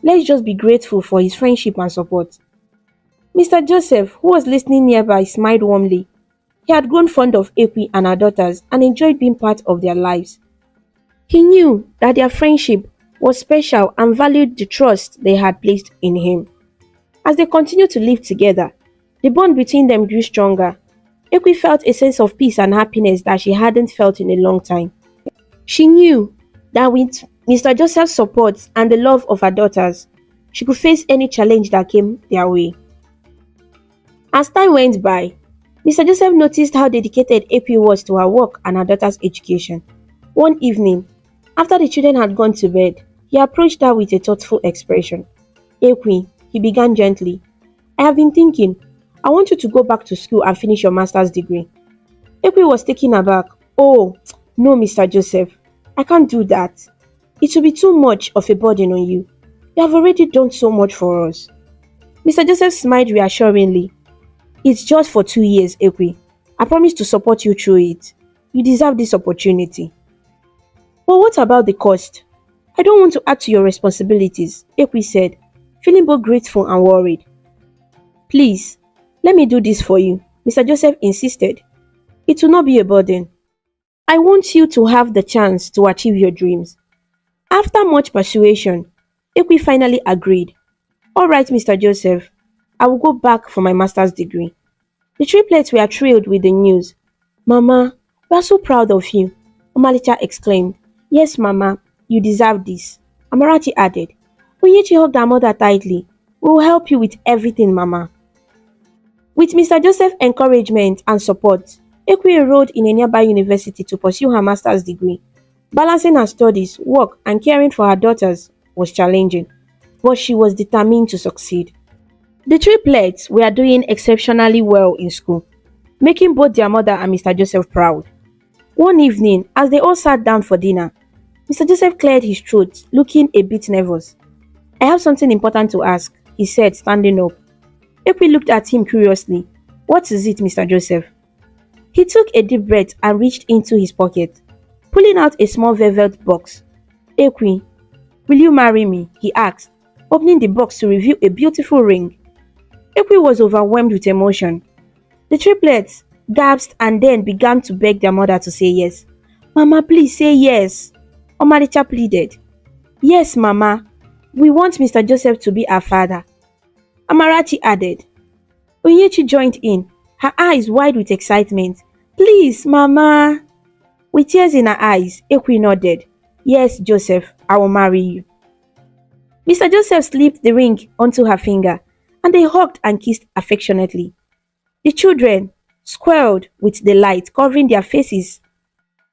Let's just be grateful for his friendship and support. Mr. Joseph, who was listening nearby, smiled warmly. He had grown fond of Ekwi and her daughters and enjoyed being part of their lives. He knew that their friendship was special and valued the trust they had placed in him. As they continued to live together, the bond between them grew stronger. Ekwi felt a sense of peace and happiness that she hadn't felt in a long time. She knew that with Mr. Joseph's support and the love of her daughters, she could face any challenge that came their way. As time went by, Mr. Joseph noticed how dedicated Ekwi was to her work and her daughter's education. One evening, after the children had gone to bed, he approached her with a thoughtful expression. Ekwi, he began gently, I have been thinking, I want you to go back to school and finish your master's degree. Ekwi was taken aback. Oh, no, Mr. Joseph, I can't do that. It will be too much of a burden on you. You have already done so much for us. Mr. Joseph smiled reassuringly. It's just for 2 years, Ekwi. I promise to support you through it. You deserve this opportunity. But what about the cost? I don't want to add to your responsibilities, Ekwi said, feeling both grateful and worried. Please, let me do this for you, Mr. Joseph insisted. It will not be a burden. I want you to have the chance to achieve your dreams. After much persuasion, Ekwi finally agreed. Alright, Mr. Joseph, I will go back for my master's degree. The triplets were thrilled with the news. Mama, we are so proud of you, Omalicha exclaimed. Yes, Mama, you deserve this, Amarachi added. Onyechi hugged her mother tightly. We will help you with everything, Mama. With Mr. Joseph's encouragement and support, Ekwi enrolled in a nearby university to pursue her master's degree. Balancing her studies, work, and caring for her daughters was challenging, but she was determined to succeed. The triplets were doing exceptionally well in school, making both their mother and Mr. Joseph proud. One evening, as they all sat down for dinner, Mr. Joseph cleared his throat, looking a bit nervous. I have something important to ask, he said, standing up. Ekwi looked at him curiously. What is it, Mr. Joseph? He took a deep breath and reached into his pocket, pulling out a small velvet box. Ekwi, will you marry me? He asked, opening the box to reveal a beautiful ring. Ekwi was overwhelmed with emotion. The triplets gasped and then began to beg their mother to say yes. Mama, please say yes, Omalicha pleaded. Yes, Mama, we want Mr. Joseph to be our father, Amarachi added. Onyechi joined in, her eyes wide with excitement. Please, Mama. With tears in her eyes, Ekwi nodded. Yes, Joseph, I will marry you. Mr. Joseph slipped the ring onto her finger, and they hugged and kissed affectionately. The children squealed with delight, covering their faces.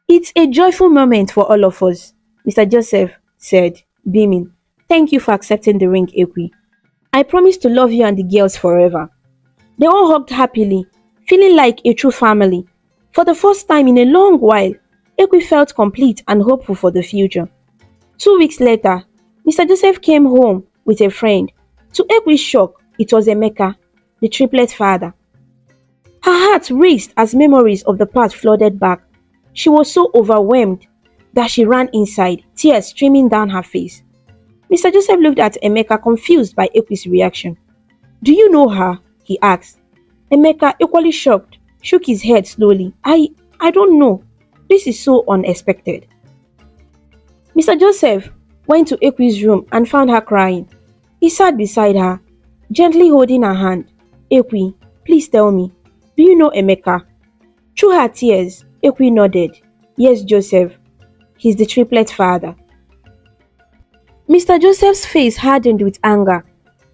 It's a joyful moment for all of us, Mr. Joseph said, beaming. Thank you for accepting the ring, Ekwi. I promise to love you and the girls forever. They all hugged happily, feeling like a true family. For the first time in a long while, Ekwi felt complete and hopeful for the future. 2 weeks later, Mr. Joseph came home with a friend. To Ekwi's shock, it was Emeka, the triplet father. Her heart raced as memories of the past flooded back. She was so overwhelmed that she ran inside, tears streaming down her face. Mr. Joseph looked at Emeka, confused by Ekwi's reaction. Do you know her? He asked. Emeka, equally shocked, shook his head slowly. I don't know. This is so unexpected. Mr. Joseph went to Ekwi's room and found her crying. He sat beside her, gently holding her hand. Ekwi, please tell me, do you know Emeka? Through her tears, Ekwi nodded. Yes, Joseph. He's the triplet father. Mr. Joseph's face hardened with anger.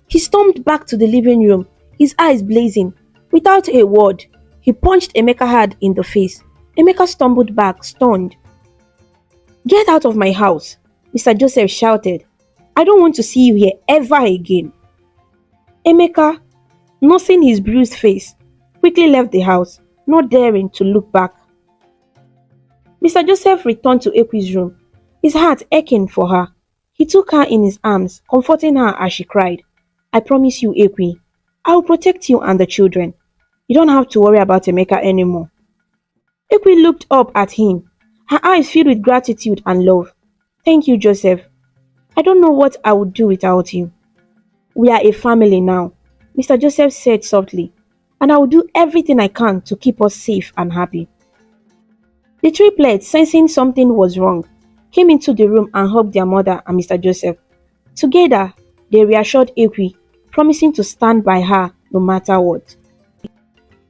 He stormed back to the living room, his eyes blazing. Without a word, he punched Emeka hard in the face. Emeka stumbled back, stunned. Get out of my house, Mr. Joseph shouted. I don't want to see you here ever again. Emeka, nursing his bruised face, quickly left the house, not daring to look back. Mr. Joseph returned to Ekwi's room, his heart aching for her. He took her in his arms, comforting her as she cried. I promise you, Ekwi, I will protect you and the children. You don't have to worry about Emeka anymore. Ekwi looked up at him, her eyes filled with gratitude and love. Thank you, Joseph. I don't know what I would do without you. We are a family now, Mr. Joseph said softly, and I will do everything I can to keep us safe and happy. The triplets, sensing something was wrong, came into the room and hugged their mother and Mr. Joseph. Together, they reassured Ekwi, promising to stand by her no matter what.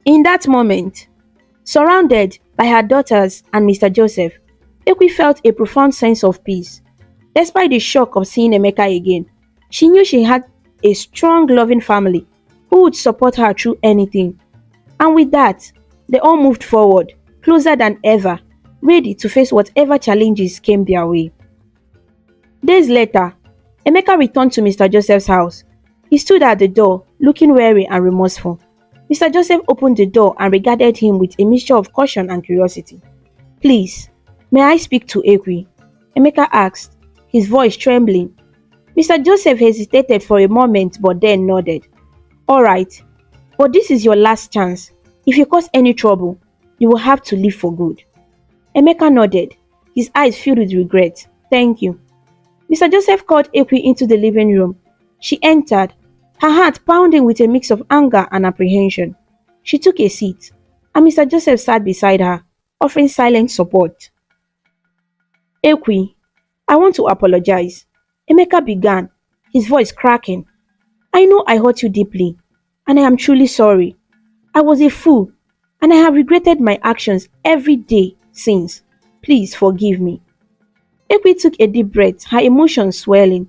In that moment, surrounded by her daughters and Mr. Joseph, Ekwi felt a profound sense of peace. Despite the shock of seeing Emeka again, she knew she had a strong, loving family who would support her through anything. And with that, they all moved forward, closer than ever, ready to face whatever challenges came their way. Days later, Emeka returned to Mr. Joseph's house. He stood at the door, looking weary and remorseful. Mr. Joseph opened the door and regarded him with a mixture of caution and curiosity. Please, may I speak to Ekwi? Emeka asked, his voice trembling. Mr. Joseph hesitated for a moment but then nodded. All right, but this is your last chance. If you cause any trouble, you will have to leave for good. Emeka nodded, his eyes filled with regret. Thank you. Mr. Joseph called Ekwi into the living room. She entered, her heart pounding with a mix of anger and apprehension. She took a seat, and Mr. Joseph sat beside her, offering silent support. Ekwi, I want to apologize. Emeka began, his voice cracking. I know I hurt you deeply, and I am truly sorry. I was a fool, and I have regretted my actions every day since. Please forgive me. Ekwi took a deep breath, her emotions swelling.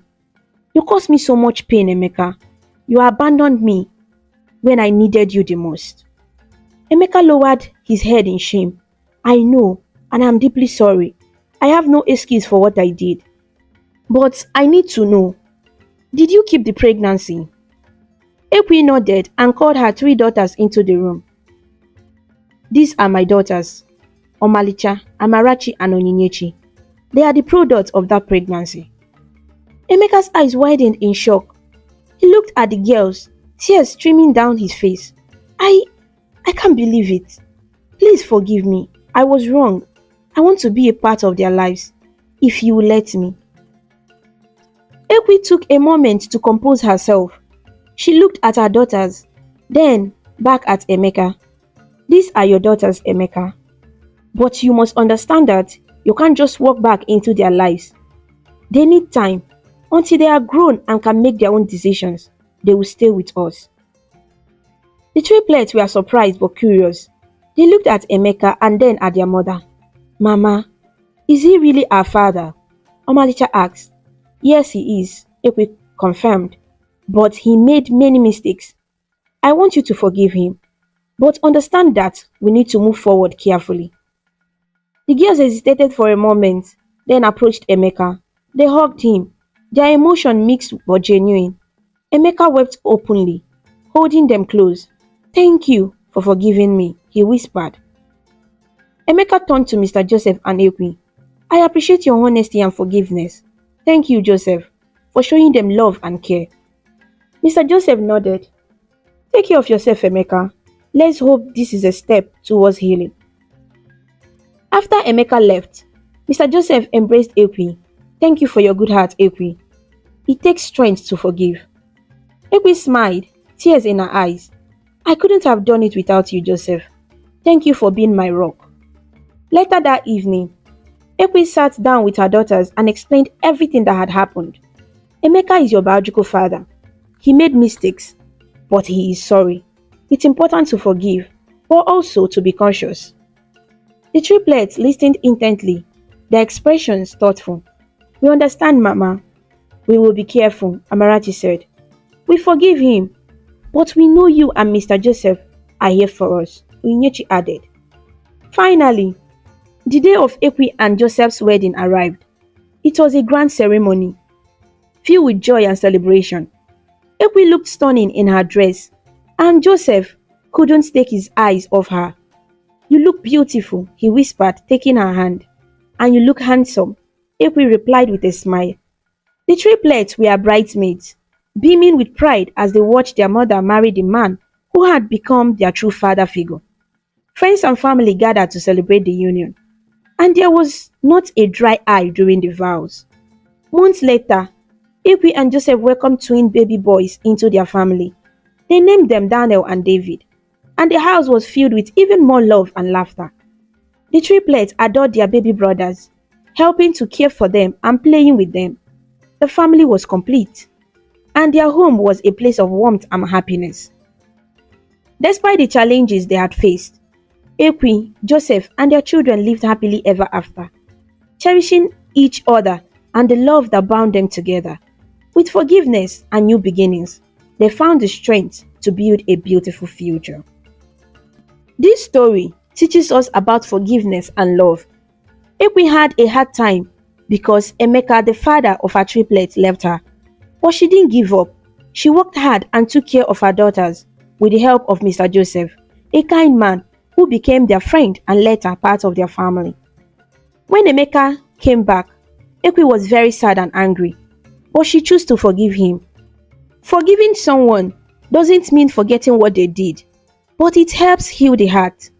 You caused me so much pain, Emeka. You abandoned me when I needed you the most. Emeka lowered his head in shame. I know, and I am deeply sorry. I have no excuse for what I did. But I need to know, did you keep the pregnancy? Ekwi nodded and called her 3 daughters into the room. These are my daughters, Omalicha, Amarachi and Onyinyechi. They are the product of that pregnancy. Emeka's eyes widened in shock. He looked at the girls, tears streaming down his face. I can't believe it. Please forgive me. I was wrong. I want to be a part of their lives, if you will let me. Ekwi took a moment to compose herself. She looked at her daughters, then back at Emeka. These are your daughters, Emeka. But you must understand that you can't just walk back into their lives. They need time. Until they are grown and can make their own decisions, they will stay with us. The triplets were surprised but curious. They looked at Emeka and then at their mother. Mama, is he really our father? Omalicha asked. Yes, he is, Ekwi confirmed. But he made many mistakes. I want you to forgive him. But understand that we need to move forward carefully. The girls hesitated for a moment, then approached Emeka. They hugged him. Their emotion mixed but genuine. Emeka wept openly, holding them close. Thank you for forgiving me, he whispered. Emeka turned to Mr. Joseph and Ekwi. I appreciate your honesty and forgiveness. Thank you, Joseph, for showing them love and care. Mr. Joseph nodded. Take care of yourself, Emeka. Let's hope this is a step towards healing. After Emeka left, Mr. Joseph embraced Ekwi. Thank you for your good heart, Ekwi. It takes strength to forgive. Ekwi smiled, tears in her eyes. I couldn't have done it without you, Joseph. Thank you for being my rock. Later that evening, Ekwi sat down with her daughters and explained everything that had happened. Emeka is your biological father. He made mistakes, but he is sorry. It's important to forgive, but also to be conscious. The triplets listened intently, their expressions thoughtful. We understand, Mama. We will be careful, Amarachi said. We forgive him, but we know you and Mr. Joseph are here for us, Uinyechi added. Finally, the day of Ekwi and Joseph's wedding arrived. It was a grand ceremony, filled with joy and celebration. Ekwi looked stunning in her dress, and Joseph couldn't take his eyes off her. You look beautiful, he whispered, taking her hand. And you look handsome, Ekwi replied with a smile. The triplets were bridesmaids, beaming with pride as they watched their mother marry the man who had become their true father figure. Friends and family gathered to celebrate the union, and there was not a dry eye during the vows. Months later, Ekwi and Joseph welcomed twin baby boys into their family. They named them Daniel and David, and the house was filled with even more love and laughter. The triplets adored their baby brothers, helping to care for them and playing with them. The family was complete, and their home was a place of warmth and happiness. Despite the challenges they had faced, Ekwi, Joseph, and their children lived happily ever after, cherishing each other and the love that bound them together. With forgiveness and new beginnings, they found the strength to build a beautiful future. This story teaches us about forgiveness and love. Ekwi had a hard time because Emeka, the father of her triplets, left her. But she didn't give up. She worked hard and took care of her daughters with the help of Mr. Joseph, a kind man who became their friend and later part of their family. When Emeka came back, Ekwi was very sad and angry, but she chose to forgive him. Forgiving someone doesn't mean forgetting what they did, but it helps heal the heart.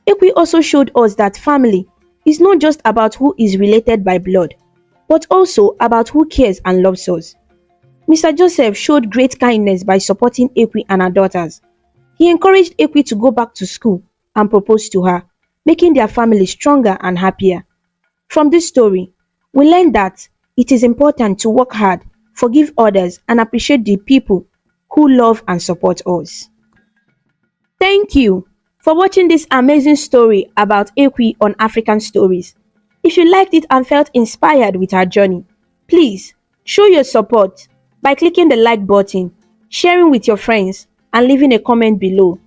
Ekwi also showed us that family is not just about who is related by blood, but also about who cares and loves us. Mr. Joseph showed great kindness by supporting Ekwi and her daughters. He encouraged Ekwi to go back to school and propose to her, making their family stronger and happier. From this story, we learn that it is important to work hard, forgive others, and appreciate the people who love and support us. Thank you for watching this amazing story about Ekwi on African Stories. If you liked it and felt inspired with our journey, please show your support by clicking the like button, sharing with your friends, and leaving a comment below.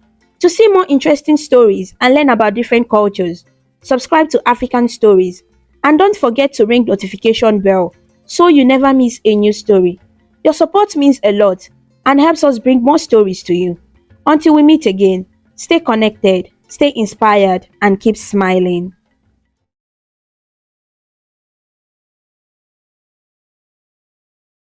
To see more interesting stories and learn about different cultures, subscribe to African Stories, and don't forget to ring notification bell so you never miss a new story. Your support means a lot and helps us bring more stories to you. Until we meet again, stay connected, stay inspired, and keep smiling.